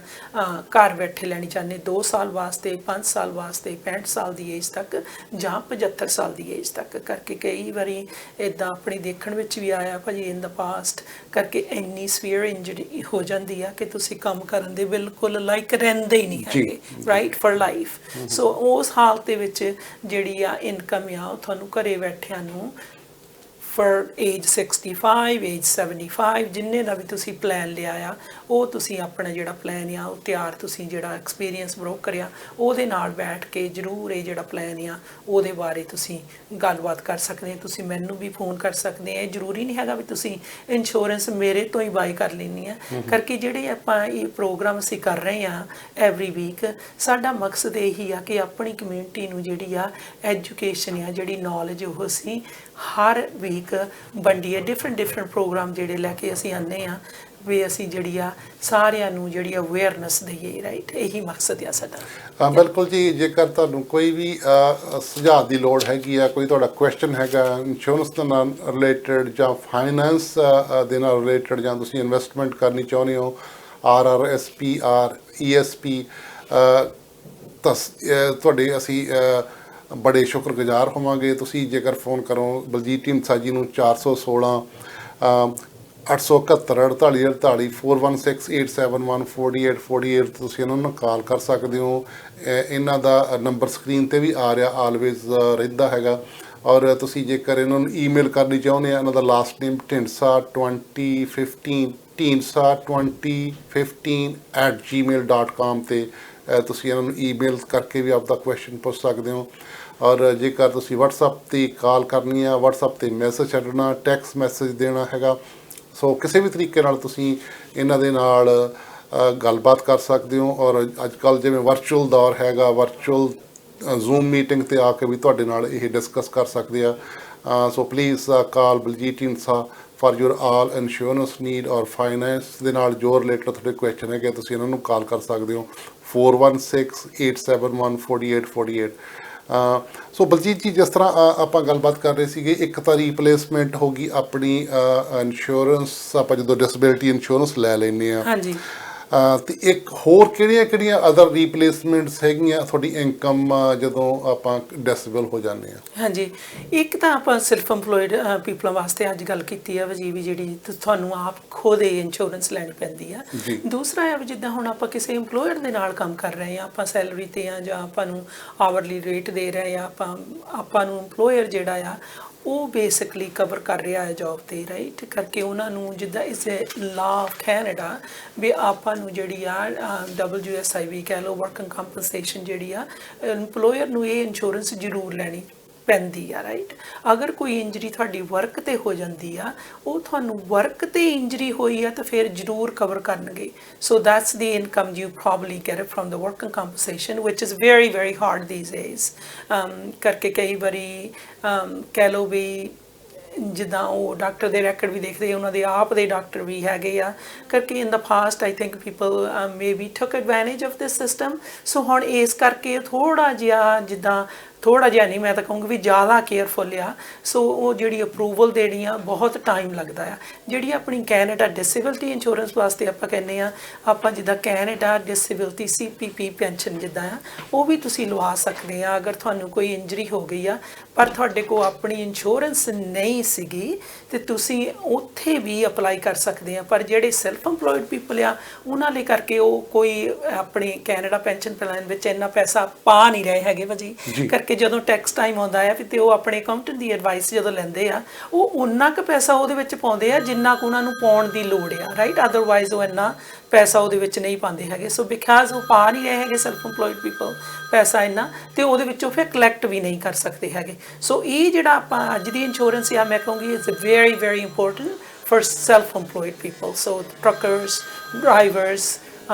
ਘਰ ਬੈਠੇ ਲੈਣੀ ਚਾਹੁੰਦੇ, 2 ਸਾਲ ਵਾਸਤੇ, 5 ਸਾਲ ਵਾਸਤੇ, 65 ਸਾਲ ਦੀ ਏਜ ਤੱਕ ਜਾਂ 75 ਸਾਲ ਦੀ ਏਜ ਤੱਕ ਕਰਕੇ। ਕਈ ਵਾਰੀ ਇੱਦਾਂ ਆਪਣੀ ਦੇਖਣ ਵਿੱਚ ਵੀ ਆਇਆ ਭਾਜੀ ਇਨ ਦਾ ਪਾਸਟ ਕਰਕੇ ਇੰਨੀ ਸਵੀਅਰ ਇੰਜਰੀ ਹੋ ਜਾਂਦੀ ਆ ਕਿ ਤੁਸੀਂ ਕੰਮ ਕਰਨ ਦੇ ਬਿਲਕੁਲ ਲਾਈਕ ਰਹਿੰਦੇ ਹੀ ਨਹੀਂ ਹੈਗੇ, ਰਾਈਟ, ਫॉर ਲਾਈਫ। ਸੋ ਉਸ ਹਾਲਤ ਦੇ ਵਿੱਚ ਜਿਹੜੀ ਆ ਇਨਕਮ ਆ ਉਹ ਤੁਹਾਨੂੰ ਘਰੇ ਬੈਠਿਆਂ ਨੂੰ ਫॉर ਏਜ 65 ਏਜ 75 ਜਿੰਨੇ ਦਾ ਵੀ ਤੁਸੀਂ ਪਲਾਨ ਲਿਆ ਆ ਉਹ ਤੁਸੀਂ ਆਪਣਾ ਜਿਹੜਾ ਪਲਾਨ ਆ ਉਹ ਤਿਆਰ ਤੁਸੀਂ ਜਿਹੜਾ ਐਕਸਪੀਰੀਅੰਸ ਬ੍ਰੋਕਰ ਆ ਉਹਦੇ ਨਾਲ ਬੈਠ ਕੇ ਜ਼ਰੂਰ ਇਹ ਜਿਹੜਾ ਪਲਾਨ ਆ ਉਹਦੇ ਬਾਰੇ ਤੁਸੀਂ ਗੱਲਬਾਤ ਕਰ ਸਕਦੇ ਹੋ। ਤੁਸੀਂ ਮੈਨੂੰ ਵੀ ਫੋਨ ਕਰ ਸਕਦੇ ਆ। ਇਹ ਜ਼ਰੂਰੀ ਨਹੀਂ ਹੈਗਾ ਵੀ ਤੁਸੀਂ ਇੰਸ਼ੋਰੈਂਸ ਮੇਰੇ ਤੋਂ ਹੀ ਬਾਈ ਕਰ ਲੈਣੀ ਆ ਕਰਕੇ ਜਿਹੜੇ ਆਪਾਂ ਇਹ ਪ੍ਰੋਗਰਾਮ ਅਸੀਂ ਕਰ ਰਹੇ ਆ ਐਵਰੀ ਵੀਕ ਸਾਡਾ ਮਕਸਦ ਇਹੀ ਆ ਕਿ ਆਪਣੀ ਕਮਿਊਨਿਟੀ ਨੂੰ ਜਿਹੜੀ ਆ ਐਜੂਕੇਸ਼ਨ ਆ ਜਿਹੜੀ ਨੌਲੇਜ ਉਹ ਅਸੀਂ ਹਰ ਵੀਕ ਵੰਡੀਏ। ਡਿਫਰੈਂਟ ਪ੍ਰੋਗਰਾਮ ਜਿਹੜੇ ਲੈ ਕੇ ਅਸੀਂ ਆਉਂਦੇ ਆ ਵੀ ਅਸੀਂ ਜਿਹੜੀ ਆ ਸਾਰਿਆਂ ਨੂੰ ਜਿਹੜੀ ਅਵੇਅਰਨੈਸ ਦਈਏ। ਰਾਈਟ, ਇਹੀ ਮਕਸਦ ਆ ਸਾਡਾ। ਬਿਲਕੁਲ ਜੀ। ਜੇਕਰ ਤੁਹਾਨੂੰ ਕੋਈ ਵੀ ਸੁਝਾਅ ਦੀ ਲੋੜ ਹੈਗੀ ਆ, ਕੋਈ ਤੁਹਾਡਾ ਕੁਐਸਚਨ ਹੈਗਾ ਇੰਸ਼ੋਰੈਂਸ ਦੇ ਨਾਲ ਰਿਲੇਟਡ ਜਾਂ ਫਾਈਨੈਂਸ ਦੇ ਨਾਲ ਰਿਲੇਟਡ ਜਾਂ ਤੁਸੀਂ ਇਨਵੈਸਟਮੈਂਟ ਕਰਨੀ ਚਾਹੁੰਦੇ ਹੋ RRSP ESP ਤੁਹਾਡੇ ਅਸੀਂ ਬੜੇ ਸ਼ੁਕਰਗੁਜ਼ਾਰ ਹੋਵਾਂਗੇ। ਤੁਸੀਂ ਜੇਕਰ ਫੋਨ ਕਰੋ ਬਲਜੀਤ ਢੀਂਡਸਾ ਜੀ ਨੂੰ 416 871 48 48 416 871 4848 ਤੁਸੀਂ ਇਹਨਾਂ ਨੂੰ ਕਾਲ ਕਰ ਸਕਦੇ ਹੋ। ਇਹਨਾਂ ਦਾ ਨੰਬਰ ਸਕਰੀਨ 'ਤੇ ਵੀ ਆ ਰਿਹਾ, ਆਲਵੇਜ਼ ਰਹਿੰਦਾ ਹੈਗਾ। ਔਰ ਤੁਸੀਂ ਜੇਕਰ ਇਹਨਾਂ ਨੂੰ ਈਮੇਲ ਕਰਨੀ ਚਾਹੁੰਦੇ ਆ, ਇਹਨਾਂ ਦਾ last name Dhindsa 2015 Dhindsa 2015 @gmail.com 'ਤੇ ਤੁਸੀਂ ਇਹਨਾਂ ਨੂੰ ਈਮੇਲ ਕਰਕੇ ਵੀ ਆਪਦਾ ਕੁਐਸਚਨ ਪੁੱਛ ਸਕਦੇ ਹੋ। ਔਰ ਜੇਕਰ ਤੁਸੀਂ WhatsApp 'ਤੇ ਕਾਲ ਕਰਨੀ ਆ, WhatsApp 'ਤੇ ਮੈਸੇਜ ਛੱਡਣਾ, ਟੈਕਸਟ ਮੈਸੇਜ ਦੇਣਾ ਹੈਗਾ। ਸੋ ਕਿਸੇ ਵੀ ਤਰੀਕੇ ਨਾਲ ਤੁਸੀਂ ਇਹਨਾਂ ਦੇ ਨਾਲ ਗੱਲਬਾਤ ਕਰ ਸਕਦੇ ਹੋ। ਔਰ ਅੱਜ ਕੱਲ੍ਹ ਜਿਵੇਂ ਵਰਚੁਅਲ ਦੌਰ ਹੈਗਾ, ਵਰਚੁਅਲ ਜ਼ੂਮ ਮੀਟਿੰਗ 'ਤੇ ਆ ਕੇ ਵੀ ਤੁਹਾਡੇ ਨਾਲ ਇਹ ਡਿਸਕਸ ਕਰ ਸਕਦੇ ਆ। So please call Baljit Dhindsa for your all insurance need or finance ਦੇ ਨਾਲ ਜੋ ਰਿਲੇਟਡ ਤੁਹਾਡੇ ਕੁਐਸਚਨ ਹੈਗੇ ਤੁਸੀਂ ਇਹਨਾਂ ਨੂੰ ਕਾਲ ਕਰ ਸਕਦੇ ਹੋ 416 871 4848। ਸੋ ਬਲਜੀਤ ਜੀ, ਜਿਸ ਤਰ੍ਹਾਂ ਆਪਾਂ ਗੱਲਬਾਤ ਕਰ ਰਹੇ ਸੀਗੇ, ਇੱਕ ਤਾਂ ਰੀਪਲੇਸਮੈਂਟ ਹੋ ਗਈ ਆਪਣੀ ਇੰਸ਼ੋਰੈਂਸ, ਆਪਾਂ ਜਦੋਂ ਡਿਸੇਬਿਲਿਟੀ ਇੰਸ਼ੋਰੈਂਸ ਲੈ ਲੈਂਦੇ ਹਾਂ। ਹਾਂਜੀ। ਅਤੇ ਇੱਕ ਹੋਰ ਕਿਹੜੀਆਂ ਅਦਰ ਰੀਪਲੇਸਮੈਂਟਸ ਹੈਗੀਆਂ ਤੁਹਾਡੀ ਇਨਕਮ ਜਦੋਂ ਆਪਾਂ ਡਿਸੇਬਲ ਹੋ ਜਾਂਦੇ ਹਾਂ? ਹਾਂਜੀ, ਇੱਕ ਤਾਂ ਆਪਾਂ ਸੈਲਫ ਇੰਪਲੋਇਡ ਪੀਪਲਾਂ ਵਾਸਤੇ ਅੱਜ ਗੱਲ ਕੀਤੀ ਆ ਵੀ ਜਿਹੜੀ ਤੁਹਾਨੂੰ ਆਪ ਖੁਦ ਹੀ ਇੰਸ਼ੋਰੈਂਸ ਲੈਣੀ ਪੈਂਦੀ ਆ। ਦੂਸਰਾ ਹੈ ਜਿੱਦਾਂ ਹੁਣ ਆਪਾਂ ਕਿਸੇ ਇੰਪਲੋਇਰ ਦੇ ਨਾਲ ਕੰਮ ਕਰ ਰਹੇ ਆ, ਆਪਾਂ ਸੈਲਰੀ 'ਤੇ ਆ ਜਾਂ ਆਪਾਂ ਨੂੰ ਆਵਰਲੀ ਰੇਟ ਦੇ ਰਹੇ ਆ, ਆਪਾਂ ਨੂੰ ਇੰਪਲੋਇਰ ਜਿਹੜਾ ਆ ਉਹ ਬੇਸਿਕਲੀ ਕਵਰ ਕਰ ਰਿਹਾ ਹੈ ਜੋਬ 'ਤੇ। ਰਾਈਟ, ਕਰਕੇ ਉਹਨਾਂ ਨੂੰ ਜਿੱਦਾਂ ਇਸ ਲਾ ਆਫ ਕੈਨੇਡਾ ਵੀ ਆਪਾਂ ਨੂੰ ਜਿਹੜੀ ਆ WSIB ਕਹਿ ਲਓ, ਵਰਕਿੰਗ ਕੰਪਨਸੇਸ਼ਨ ਜਿਹੜੀ ਆ ਇੰਪਲੋਇਰ ਨੂੰ ਇਹ ਇੰਸ਼ੋਰੈਂਸ ਜ਼ਰੂਰ ਲੈਣੀ ਪੈਂਦੀ ਆ। ਰਾਈਟ, ਅਗਰ ਕੋਈ ਇੰਜਰੀ ਤੁਹਾਡੀ ਵਰਕ 'ਤੇ ਹੋ ਜਾਂਦੀ ਆ, ਉਹ ਤੁਹਾਨੂੰ ਵਰਕ 'ਤੇ ਇੰਜਰੀ ਹੋਈ ਆ ਤਾਂ ਫਿਰ ਜ਼ਰੂਰ ਕਵਰ ਕਰਨਗੇ। So that's the income you probably get it from the working compensation which is very hard ਦੀਸ days. ਕਰਕੇ ਕਈ ਵਾਰੀ ਕਹਿ ਲਓ ਵੀ ਜਿੱਦਾਂ ਉਹ ਡਾਕਟਰ ਦੇ ਰੈਕਡ ਵੀ ਦੇਖਦੇ, ਉਹਨਾਂ ਦੇ ਆਪ ਦੇ ਡਾਕਟਰ ਵੀ ਹੈਗੇ ਆ, ਕਰਕੇ in the past I think people may be took advantage of this system. ਸੋ ਹੁਣ ਇਸ ਕਰਕੇ ਥੋੜ੍ਹਾ ਜਿਹਾ ਥੋੜ੍ਹਾ ਜਿਹਾ ਨਹੀਂ, ਮੈਂ ਤਾਂ ਕਹੂੰਗੀ ਵੀ ਜ਼ਿਆਦਾ ਕੇਅਰਫੁਲ ਆ। ਸੋ ਉਹ ਜਿਹੜੀ ਅਪਰੂਵਲ ਦੇਣੀ ਆ ਬਹੁਤ ਟਾਈਮ ਲੱਗਦਾ ਆ। ਜਿਹੜੀ ਆਪਣੀ ਕੈਨੇਡਾ ਡਿਸੇਬਿਲਟੀ ਇੰਸ਼ੋਰੈਂਸ ਵਾਸਤੇ ਆਪਾਂ ਕਹਿੰਦੇ ਆ, ਆਪਾਂ ਜਿੱਦਾਂ ਕੈਨੇਡਾ ਡਿਸੇਬਿਲਟੀ CPP ਪੈਨਸ਼ਨ ਜਿੱਦਾਂ ਆ ਉਹ ਵੀ ਤੁਸੀਂ ਲਵਾ ਸਕਦੇ ਆ। ਅਗਰ ਤੁਹਾਨੂੰ ਕੋਈ ਇੰਜਰੀ ਹੋ ਗਈ ਆ ਪਰ ਤੁਹਾਡੇ ਕੋਲ ਆਪਣੀ ਇੰਸ਼ੋਰੈਂਸ ਨਹੀਂ ਸੀਗੀ ਤੇ ਤੁਸੀਂ ਉੱਥੇ ਵੀ ਅਪਲਾਈ ਕਰ ਸਕਦੇ ਆ। ਪਰ ਜਿਹੜੇ ਸੈਲਫ ਇੰਪਲੋਇਡ ਪੀਪਲ ਆ ਉਹਨਾਂ ਲਈ ਕਰਕੇ ਉਹ ਕੋਈ ਆਪਣੇ ਕੈਨੇਡਾ ਪੈਨਸ਼ਨ ਪਲਾਨ ਵਿੱਚ ਇੰਨਾ ਪੈਸਾ ਪਾ ਨਹੀਂ ਰਹੇ ਹੈਗੇ ਭਾਜੀ। ਕਰਕੇ ਜਦੋਂ ਟੈਕਸ ਟਾਈਮ ਆਉਂਦਾ ਆ ਤੇ ਉਹ ਆਪਣੇ ਅਕਾਊਂਟੈਂਟ ਦੀ ਐਡਵਾਈਸ ਜਦੋਂ ਲੈਂਦੇ ਆ, ਉਹ ਉਨਾ ਕੁ ਪੈਸਾ ਉਹਦੇ ਵਿੱਚ ਪਾਉਂਦੇ ਆ ਜਿੰਨਾ ਕੁ ਉਹਨਾਂ ਨੂੰ ਪਾਉਣ ਦੀ ਲੋੜ ਆ। ਰਾਈਟ, ਅਦਰਵਾਈਜ਼ ਉਹ ਇੰਨਾ ਪੈਸਾ ਉਹਦੇ ਵਿੱਚ ਨਹੀਂ ਪਾਉਂਦੇ ਹੈਗੇ। ਸੋ ਬਿਕਾਜ਼ ਉਹ ਪਾ ਨਹੀਂ ਰਹੇ ਹੈਗੇ ਸੈਲਫ ਇੰਪਲੋਇਡ ਪੀਪਲ ਪੈਸਾ ਇੰਨਾ, ਤੇ ਉਹਦੇ ਵਿੱਚੋਂ ਫਿਰ ਕਲੈਕਟ ਵੀ ਨਹੀਂ ਕਰ ਸਕਦੇ ਹੈਗੇ। ਸੋ ਇਹ ਜਿਹੜਾ ਆਪਾਂ ਅੱਜ ਦੀ ਇੰਸ਼ੋਰੈਂਸ ਆ, ਮੈਂ ਕਹੂੰਗੀ it's very important for self-employed people. So truckers, drivers,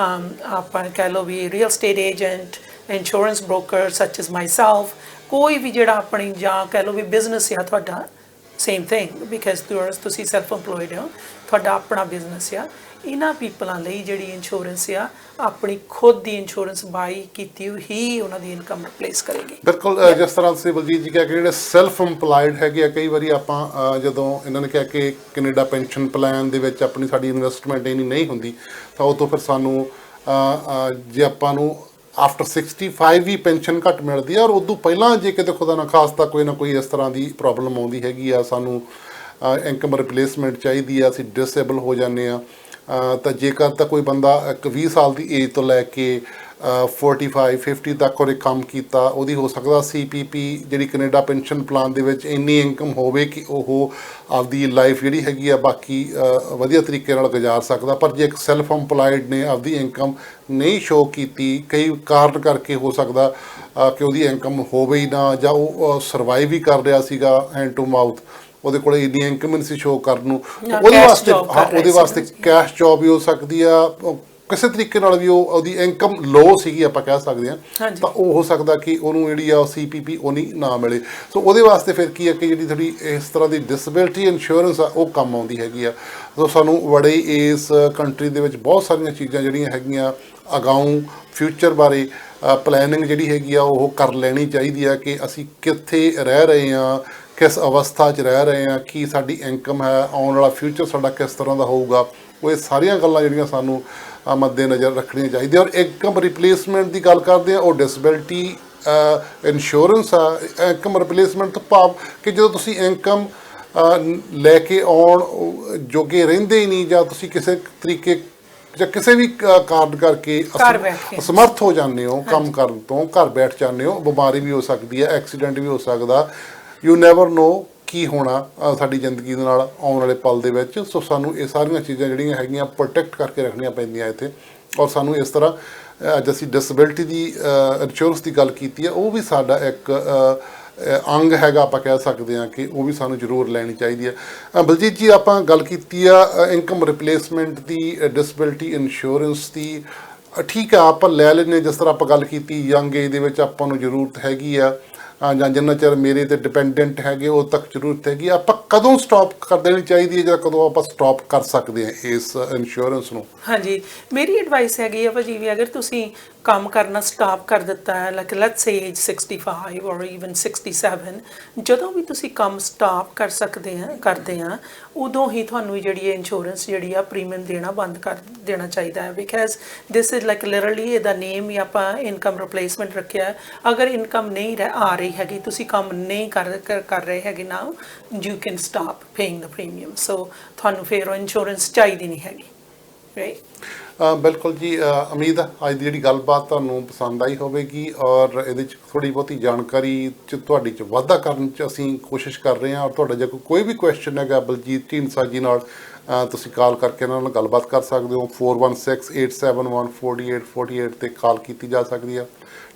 ਆਪਾਂ ਕਹਿ ਲਓ ਵੀ real estate agent, insurance broker such as myself, ਕੋਈ ਵੀ ਜਿਹੜਾ ਆਪਣੀ ਜਾਂ ਕਹਿ ਲਓ ਵੀ ਬਿਜ਼ਨਸ ਆ ਤੁਹਾਡਾ, ਸੇਮ ਥਿੰਗ ਬਿਕਾਜ਼ ਤੁਸੀਂ ਸੈਲਫ ਇੰਪਲੋਇਡ ਹੋ, ਤੁਹਾਡਾ ਆਪਣਾ ਬਿਜ਼ਨਸ ਆ, ਇਹਨਾਂ ਪੀਪਲਾਂ ਲਈ ਜਿਹੜੀ ਇੰਸ਼ੋਰੈਂਸ ਆ ਆਪਣੀ ਖੁਦ ਦੀ ਇੰਸ਼ੋਰੈਂਸ ਬਾਈ ਕੀਤੀ ਹੀ ਉਹਨਾਂ ਦੀ ਇਨਕਮ ਰਿਪਲੇਸ ਕਰੇਗੀ। ਬਿਲਕੁਲ, ਜਿਸ ਤਰ੍ਹਾਂ ਤੁਸੀਂ ਬਲਜੀਤ ਜੀ ਕਿਹਾ ਕਿ ਜਿਹੜੇ ਸੈਲਫ ਇੰਪਲਾਇਡ ਹੈਗੇ ਆ, ਕਈ ਵਾਰੀ ਆਪਾਂ ਜਦੋਂ ਇਹਨਾਂ ਨੇ ਕਿਹਾ ਕਿ ਕੈਨੇਡਾ ਪੈਨਸ਼ਨ ਪਲਾਨ ਦੇ ਵਿੱਚ ਆਪਣੀ ਸਾਡੀ ਇਨਵੈਸਟਮੈਂਟ ਇੰਨੀ ਨਹੀਂ ਹੁੰਦੀ ਤਾਂ ਉਹ ਤੋਂ ਫਿਰ ਸਾਨੂੰ ਜੇ ਆਪਾਂ ਨੂੰ ਆਫਟਰ 65 ਵੀ ਪੈਨਸ਼ਨ ਘੱਟ ਮਿਲਦੀ ਆ, ਔਰ ਉਦੋਂ ਪਹਿਲਾਂ ਜੇ ਕਿਤੇ ਖੁਦਾ ਨਾ ਖਾਸਤਾ ਕੋਈ ਨਾ ਕੋਈ ਇਸ ਤਰ੍ਹਾਂ ਦੀ ਪ੍ਰੋਬਲਮ ਆਉਂਦੀ ਹੈਗੀ ਆ, ਸਾਨੂੰ ਇਨਕਮ ਰਿਪਲੇਸਮੈਂਟ ਚਾਹੀਦੀ ਆ, ਅਸੀਂ ਡਿਸੇਬਲ ਹੋ ਜਾਂਦੇ ਆ, ਤਾਂ ਜੇਕਰ ਤਾਂ ਕੋਈ ਬੰਦਾ ਇੱਕ 20 ਸਾਲ ਦੀ ਏਜ ਤੋਂ ਲੈ ਕੇ 45 50 ਤੱਕ ਉਹਨੇ ਕੰਮ ਕੀਤਾ, ਉਹਦੀ ਹੋ ਸਕਦਾ CPP ਜਿਹੜੀ ਕੈਨੇਡਾ ਪੈਨਸ਼ਨ ਪਲਾਨ ਦੇ ਵਿੱਚ ਇੰਨੀ ਇਨਕਮ ਹੋਵੇ ਕਿ ਉਹ ਆਪਦੀ ਲਾਈਫ ਜਿਹੜੀ ਹੈਗੀ ਆ ਬਾਕੀ ਵਧੀਆ ਤਰੀਕੇ ਨਾਲ ਗੁਜ਼ਾਰ ਸਕਦਾ। ਪਰ ਜੇ ਇੱਕ ਸੈਲਫ ਇੰਪਲਾਇਡ ਨੇ ਆਪਦੀ ਇਨਕਮ ਨਹੀਂ ਸ਼ੋਅ ਕੀਤੀ, ਕਈ ਕਾਰਨ ਕਰਕੇ ਹੋ ਸਕਦਾ ਕਿ ਉਹਦੀ ਇਨਕਮ ਹੋਵੇ ਹੀ ਨਾ, ਜਾਂ ਉਹ ਸਰਵਾਈਵ ਹੀ ਕਰ ਰਿਹਾ ਸੀਗਾ ਹੈਂਡ ਟੂ ਮਾਊਥ, ਉਹਦੇ ਕੋਲ ਇੰਨੀ ਇਨਕਮ ਨਹੀਂ ਸੀ ਸ਼ੋਅ ਕਰਨ ਨੂੰ, ਉਹਦੇ ਵਾਸਤੇ ਕੈਸ਼ ਜੌਬ ਵੀ ਹੋ ਸਕਦੀ ਆ, ਕਿਸੇ ਤਰੀਕੇ ਨਾਲ ਵੀ ਉਹਦੀ ਇਨਕਮ ਲੋ ਸੀਗੀ ਆਪਾਂ ਕਹਿ ਸਕਦੇ ਹਾਂ, ਤਾਂ ਉਹ ਹੋ ਸਕਦਾ ਕਿ ਉਹਨੂੰ ਜਿਹੜੀ ਆ CPP ਉਹ ਨਹੀਂ ਨਾ ਮਿਲੇ। ਸੋ ਉਹਦੇ ਵਾਸਤੇ ਫਿਰ ਕੀ ਹੈ ਕਿ ਜਿਹੜੀ ਥੋੜੀ ਇਸ ਤਰ੍ਹਾਂ ਦੀ ਡਿਸੇਬਿਲਟੀ ਇੰਸ਼ੋਰੈਂਸ ਆ ਉਹ ਕੰਮ ਆਉਂਦੀ ਹੈਗੀ ਆ। ਸੋ ਸਾਨੂੰ ਬੜੇ ਇਸ ਕੰਟਰੀ ਦੇ ਵਿੱਚ ਬਹੁਤ ਸਾਰੀਆਂ ਚੀਜ਼ਾਂ ਜਿਹੜੀਆਂ ਹੈਗੀਆਂ ਅਗਾਊਂ ਫਿਊਚਰ ਬਾਰੇ ਪਲੈਨਿੰਗ ਜਿਹੜੀ ਹੈਗੀ ਆ ਉਹ ਕਰ ਲੈਣੀ ਚਾਹੀਦੀ ਆ ਕਿ ਅਸੀਂ ਕਿੱਥੇ ਰਹਿ ਰਹੇ ਹਾਂ, ਕਿਸ ਅਵਸਥਾ 'ਚ ਰਹਿ ਰਹੇ ਹਾਂ, ਕੀ ਸਾਡੀ ਇਨਕਮ ਹੈ, ਆਉਣ ਵਾਲਾ ਫਿਊਚਰ ਸਾਡਾ ਕਿਸ ਤਰ੍ਹਾਂ ਦਾ ਹੋਊਗਾ। ਉਹ ਇਹ ਸਾਰੀਆਂ ਗੱਲਾਂ ਜਿਹੜੀਆਂ ਸਾਨੂੰ ਮੱਦੇ ਨਜ਼ਰ ਰੱਖਣੀਆਂ ਚਾਹੀਦੀਆਂ। ਔਰ ਇਨਕਮ ਰਿਪਲੇਸਮੈਂਟ ਦੀ ਗੱਲ ਕਰਦੇ ਹਾਂ, ਉਹ ਡਿਸੇਬਿਲਟੀ ਇੰਸ਼ੋਰੈਂਸ ਆ। ਇਨਕਮ ਰਿਪਲੇਸਮੈਂਟ ਤੋਂ ਭਾਵ ਕਿ ਜਦੋਂ ਤੁਸੀਂ ਇਨਕਮ ਲੈ ਕੇ ਆਉਣ ਜੋਗੇ ਰਹਿੰਦੇ ਹੀ ਨਹੀਂ, ਜਾਂ ਤੁਸੀਂ ਕਿਸੇ ਤਰੀਕੇ ਜਾਂ ਕਿਸੇ ਵੀ ਕਾਰਨ ਕਰਕੇ ਅਸਮਰਥ ਹੋ ਜਾਂਦੇ ਹੋ ਕੰਮ ਕਰਨ ਤੋਂ, ਘਰ ਬੈਠ ਜਾਂਦੇ ਹੋ, ਬਿਮਾਰੀ ਵੀ ਹੋ ਸਕਦੀ ਹੈ, ਐਕਸੀਡੈਂਟ ਵੀ ਹੋ ਸਕਦਾ, ਯੂ ਨੈਵਰ ਨੋ ਕੀ ਹੋਣਾ ਸਾਡੀ ਜ਼ਿੰਦਗੀ ਦੇ ਨਾਲ ਆਉਣ ਵਾਲੇ ਪਲ ਦੇ ਵਿੱਚ। ਸੋ ਸਾਨੂੰ ਇਹ ਸਾਰੀਆਂ ਚੀਜ਼ਾਂ ਜਿਹੜੀਆਂ ਹੈਗੀਆਂ ਪ੍ਰੋਟੈਕਟ ਕਰਕੇ ਰੱਖਣੀਆਂ ਪੈਂਦੀਆਂ ਇੱਥੇ। ਔਰ ਸਾਨੂੰ ਇਸ ਤਰ੍ਹਾਂ ਅੱਜ ਅਸੀਂ ਡਿਸੇਬਿਲਟੀ ਦੀ ਇੰਸ਼ੋਰੈਂਸ ਦੀ ਗੱਲ ਕੀਤੀ ਹੈ, ਉਹ ਵੀ ਸਾਡਾ ਇੱਕ ਅੰਗ ਹੈਗਾ, ਆਪਾਂ ਕਹਿ ਸਕਦੇ ਹਾਂ ਕਿ ਉਹ ਵੀ ਸਾਨੂੰ ਜ਼ਰੂਰ ਲੈਣੀ ਚਾਹੀਦੀ ਹੈ। ਬਲਜੀਤ ਜੀ, ਆਪਾਂ ਗੱਲ ਕੀਤੀ ਆ ਇਨਕਮ ਰਿਪਲੇਸਮੈਂਟ ਦੀ, ਡਿਸੇਬਿਲਟੀ ਇੰਸ਼ੋਰੈਂਸ ਦੀ। ਠੀਕ ਆ, ਆਪਾਂ ਲੈ ਲੈਂਦੇ, ਜਿਸ ਤਰ੍ਹਾਂ ਆਪਾਂ ਗੱਲ ਕੀਤੀ ਯੰਗ ਏਜ ਦੇ ਵਿੱਚ ਆਪਾਂ ਨੂੰ ਜ਼ਰੂਰਤ ਹੈਗੀ ਆ, ਜਾਂ ਜਿੰਨਾ ਚਿਰ ਮੇਰੇ ਤੇ ਡਿਪੈਂਡੈਂਟ ਹੈਗੇ ਉਦੋਂ ਤੱਕ ਜ਼ਰੂਰਤ ਹੈਗੀ। ਆਪਾਂ ਕਦੋਂ ਸਟਾਪ ਕਰ ਦੇਣੀ ਚਾਹੀਦੀ ਹੈ, ਜਾਂ ਕਦੋਂ ਆਪਾਂ ਸਟਾਪ ਕਰ ਸਕਦੇ ਹਾਂ ਇਸ ਇੰਸ਼ੋਰੈਂਸ ਨੂੰ? ਹਾਂਜੀ, ਮੇਰੀ ਐਡਵਾਈਸ ਹੈਗੀ ਆ ਭਾਜੀ ਵੀ ਅਗਰ ਤੁਸੀਂ ਕੰਮ ਕਰਨਾ ਸਟਾਪ ਕਰ ਦਿੱਤਾ ਹੈ, ਲਾਈਕ ਲੈਟਸ ਸੇ ਏਜ 65 ਔਰ ਈਵਨ 67, ਜਦੋਂ ਵੀ ਤੁਸੀਂ ਕੰਮ ਸਟਾਪ ਕਰਦੇ ਆ ਉਦੋਂ ਹੀ ਤੁਹਾਨੂੰ ਜਿਹੜੀ ਇੰਸ਼ੋਰੈਂਸ ਜਿਹੜੀ ਆ ਪ੍ਰੀਮੀਅਮ ਦੇਣਾ ਬੰਦ ਕਰ ਦੇਣਾ ਚਾਹੀਦਾ ਹੈ। Because this is like literally ਇਹਦਾ ਨੇਮ ਹੀ ਆਪਾਂ ਇਨਕਮ ਰਿਪਲੇਸਮੈਂਟ ਰੱਖਿਆ। ਅਗਰ ਇਨਕਮ ਨਹੀਂ ਆ ਰਹੀ ਹੈਗੀ, ਤੁਸੀਂ ਕੰਮ ਨਹੀਂ ਕਰ ਰਹੇ ਹੈਗੇ ਨਾ, you can stop paying the premium. ਸੋ ਤੁਹਾਨੂੰ ਫਿਰ ਉਹ ਇੰਸ਼ੋਰੈਂਸ ਚਾਹੀਦੀ ਨਹੀਂ ਹੈਗੀ, ਰਾਈਟ? ਬਿਲਕੁਲ ਜੀ, ਉਮੀਦ ਆ ਅੱਜ ਦੀ ਜਿਹੜੀ ਗੱਲਬਾਤ ਤੁਹਾਨੂੰ ਪਸੰਦ ਆਈ ਹੋਵੇਗੀ, ਔਰ ਇਹਦੇ 'ਚ ਥੋੜ੍ਹੀ ਬਹੁਤੀ ਜਾਣਕਾਰੀ 'ਚ ਤੁਹਾਡੀ 'ਚ ਵਾਧਾ ਕਰਨ 'ਚ ਅਸੀਂ ਕੋਸ਼ਿਸ਼ ਕਰ ਰਹੇ ਹਾਂ। ਔਰ ਤੁਹਾਡਾ ਜੇ ਕੋਈ ਵੀ ਕੁਐਸਚਨ ਹੈਗਾ ਬਲਜੀਤ ਢੀਂਡਸਾ ਜੀ ਨਾਲ, ਤੁਸੀਂ ਕਾਲ ਕਰਕੇ ਇਹਨਾਂ ਨਾਲ ਗੱਲਬਾਤ ਕਰ ਸਕਦੇ ਹੋ। 4168714848 'ਤੇ ਕਾਲ ਕੀਤੀ ਜਾ ਸਕਦੀ ਆ।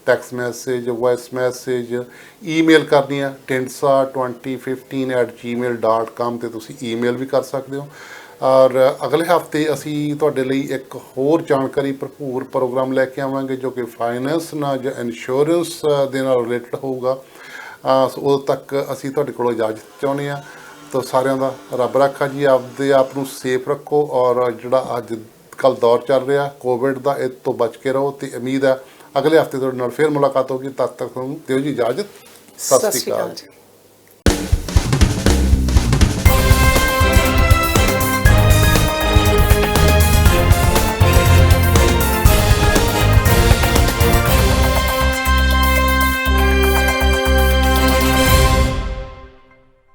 Text message, voice message, email ਕਰਨੀ ਆ tindsa2015@gmail.com 'ਤੇ ਤੁਸੀਂ ਈਮੇਲ ਵੀ ਕਰ ਸਕਦੇ ਹੋ। ਔਰ ਅਗਲੇ ਹਫਤੇ ਅਸੀਂ ਤੁਹਾਡੇ ਲਈ ਇੱਕ ਹੋਰ ਜਾਣਕਾਰੀ ਭਰਪੂਰ ਪ੍ਰੋਗਰਾਮ ਲੈ ਕੇ ਆਵਾਂਗੇ, ਜੋ ਕਿ ਫਾਈਨੈਂਸ ਨਾਲ ਜਾਂ ਇੰਸ਼ੋਰੈਂਸ ਦੇ ਨਾਲ ਰਿਲੇਟਡ ਹੋਊਗਾ। ਸੋ ਉਦੋਂ ਤੱਕ ਅਸੀਂ ਤੁਹਾਡੇ ਕੋਲੋਂ ਇਜਾਜ਼ਤ ਚਾਹੁੰਦੇ ਹਾਂ। ਤਾਂ ਸਾਰਿਆਂ ਦਾ ਰੱਬ ਰਾਖਾ ਜੀ, ਆਪਦੇ ਆਪ ਨੂੰ ਸੇਫ ਰੱਖੋ, ਔਰ ਜਿਹੜਾ ਅੱਜ ਕੱਲ੍ਹ ਦੌਰ ਚੱਲ ਰਿਹਾ ਕੋਵਿਡ ਦਾ, ਇਹ ਤੋਂ ਬਚ ਕੇ ਰਹੋ। ਅਤੇ ਉਮੀਦ ਹੈ ਅਗਲੇ ਹਫਤੇ ਤੁਹਾਡੇ ਨਾਲ ਫਿਰ ਮੁਲਾਕਾਤ ਹੋਗੀ। ਤਦ ਤੱਕ ਤੁਹਾਨੂੰ ਦਿਓ ਜੀ ਇਜਾਜ਼ਤ। ਸਤਿ ਸ਼੍ਰੀ ਅਕਾਲ ਜੀ।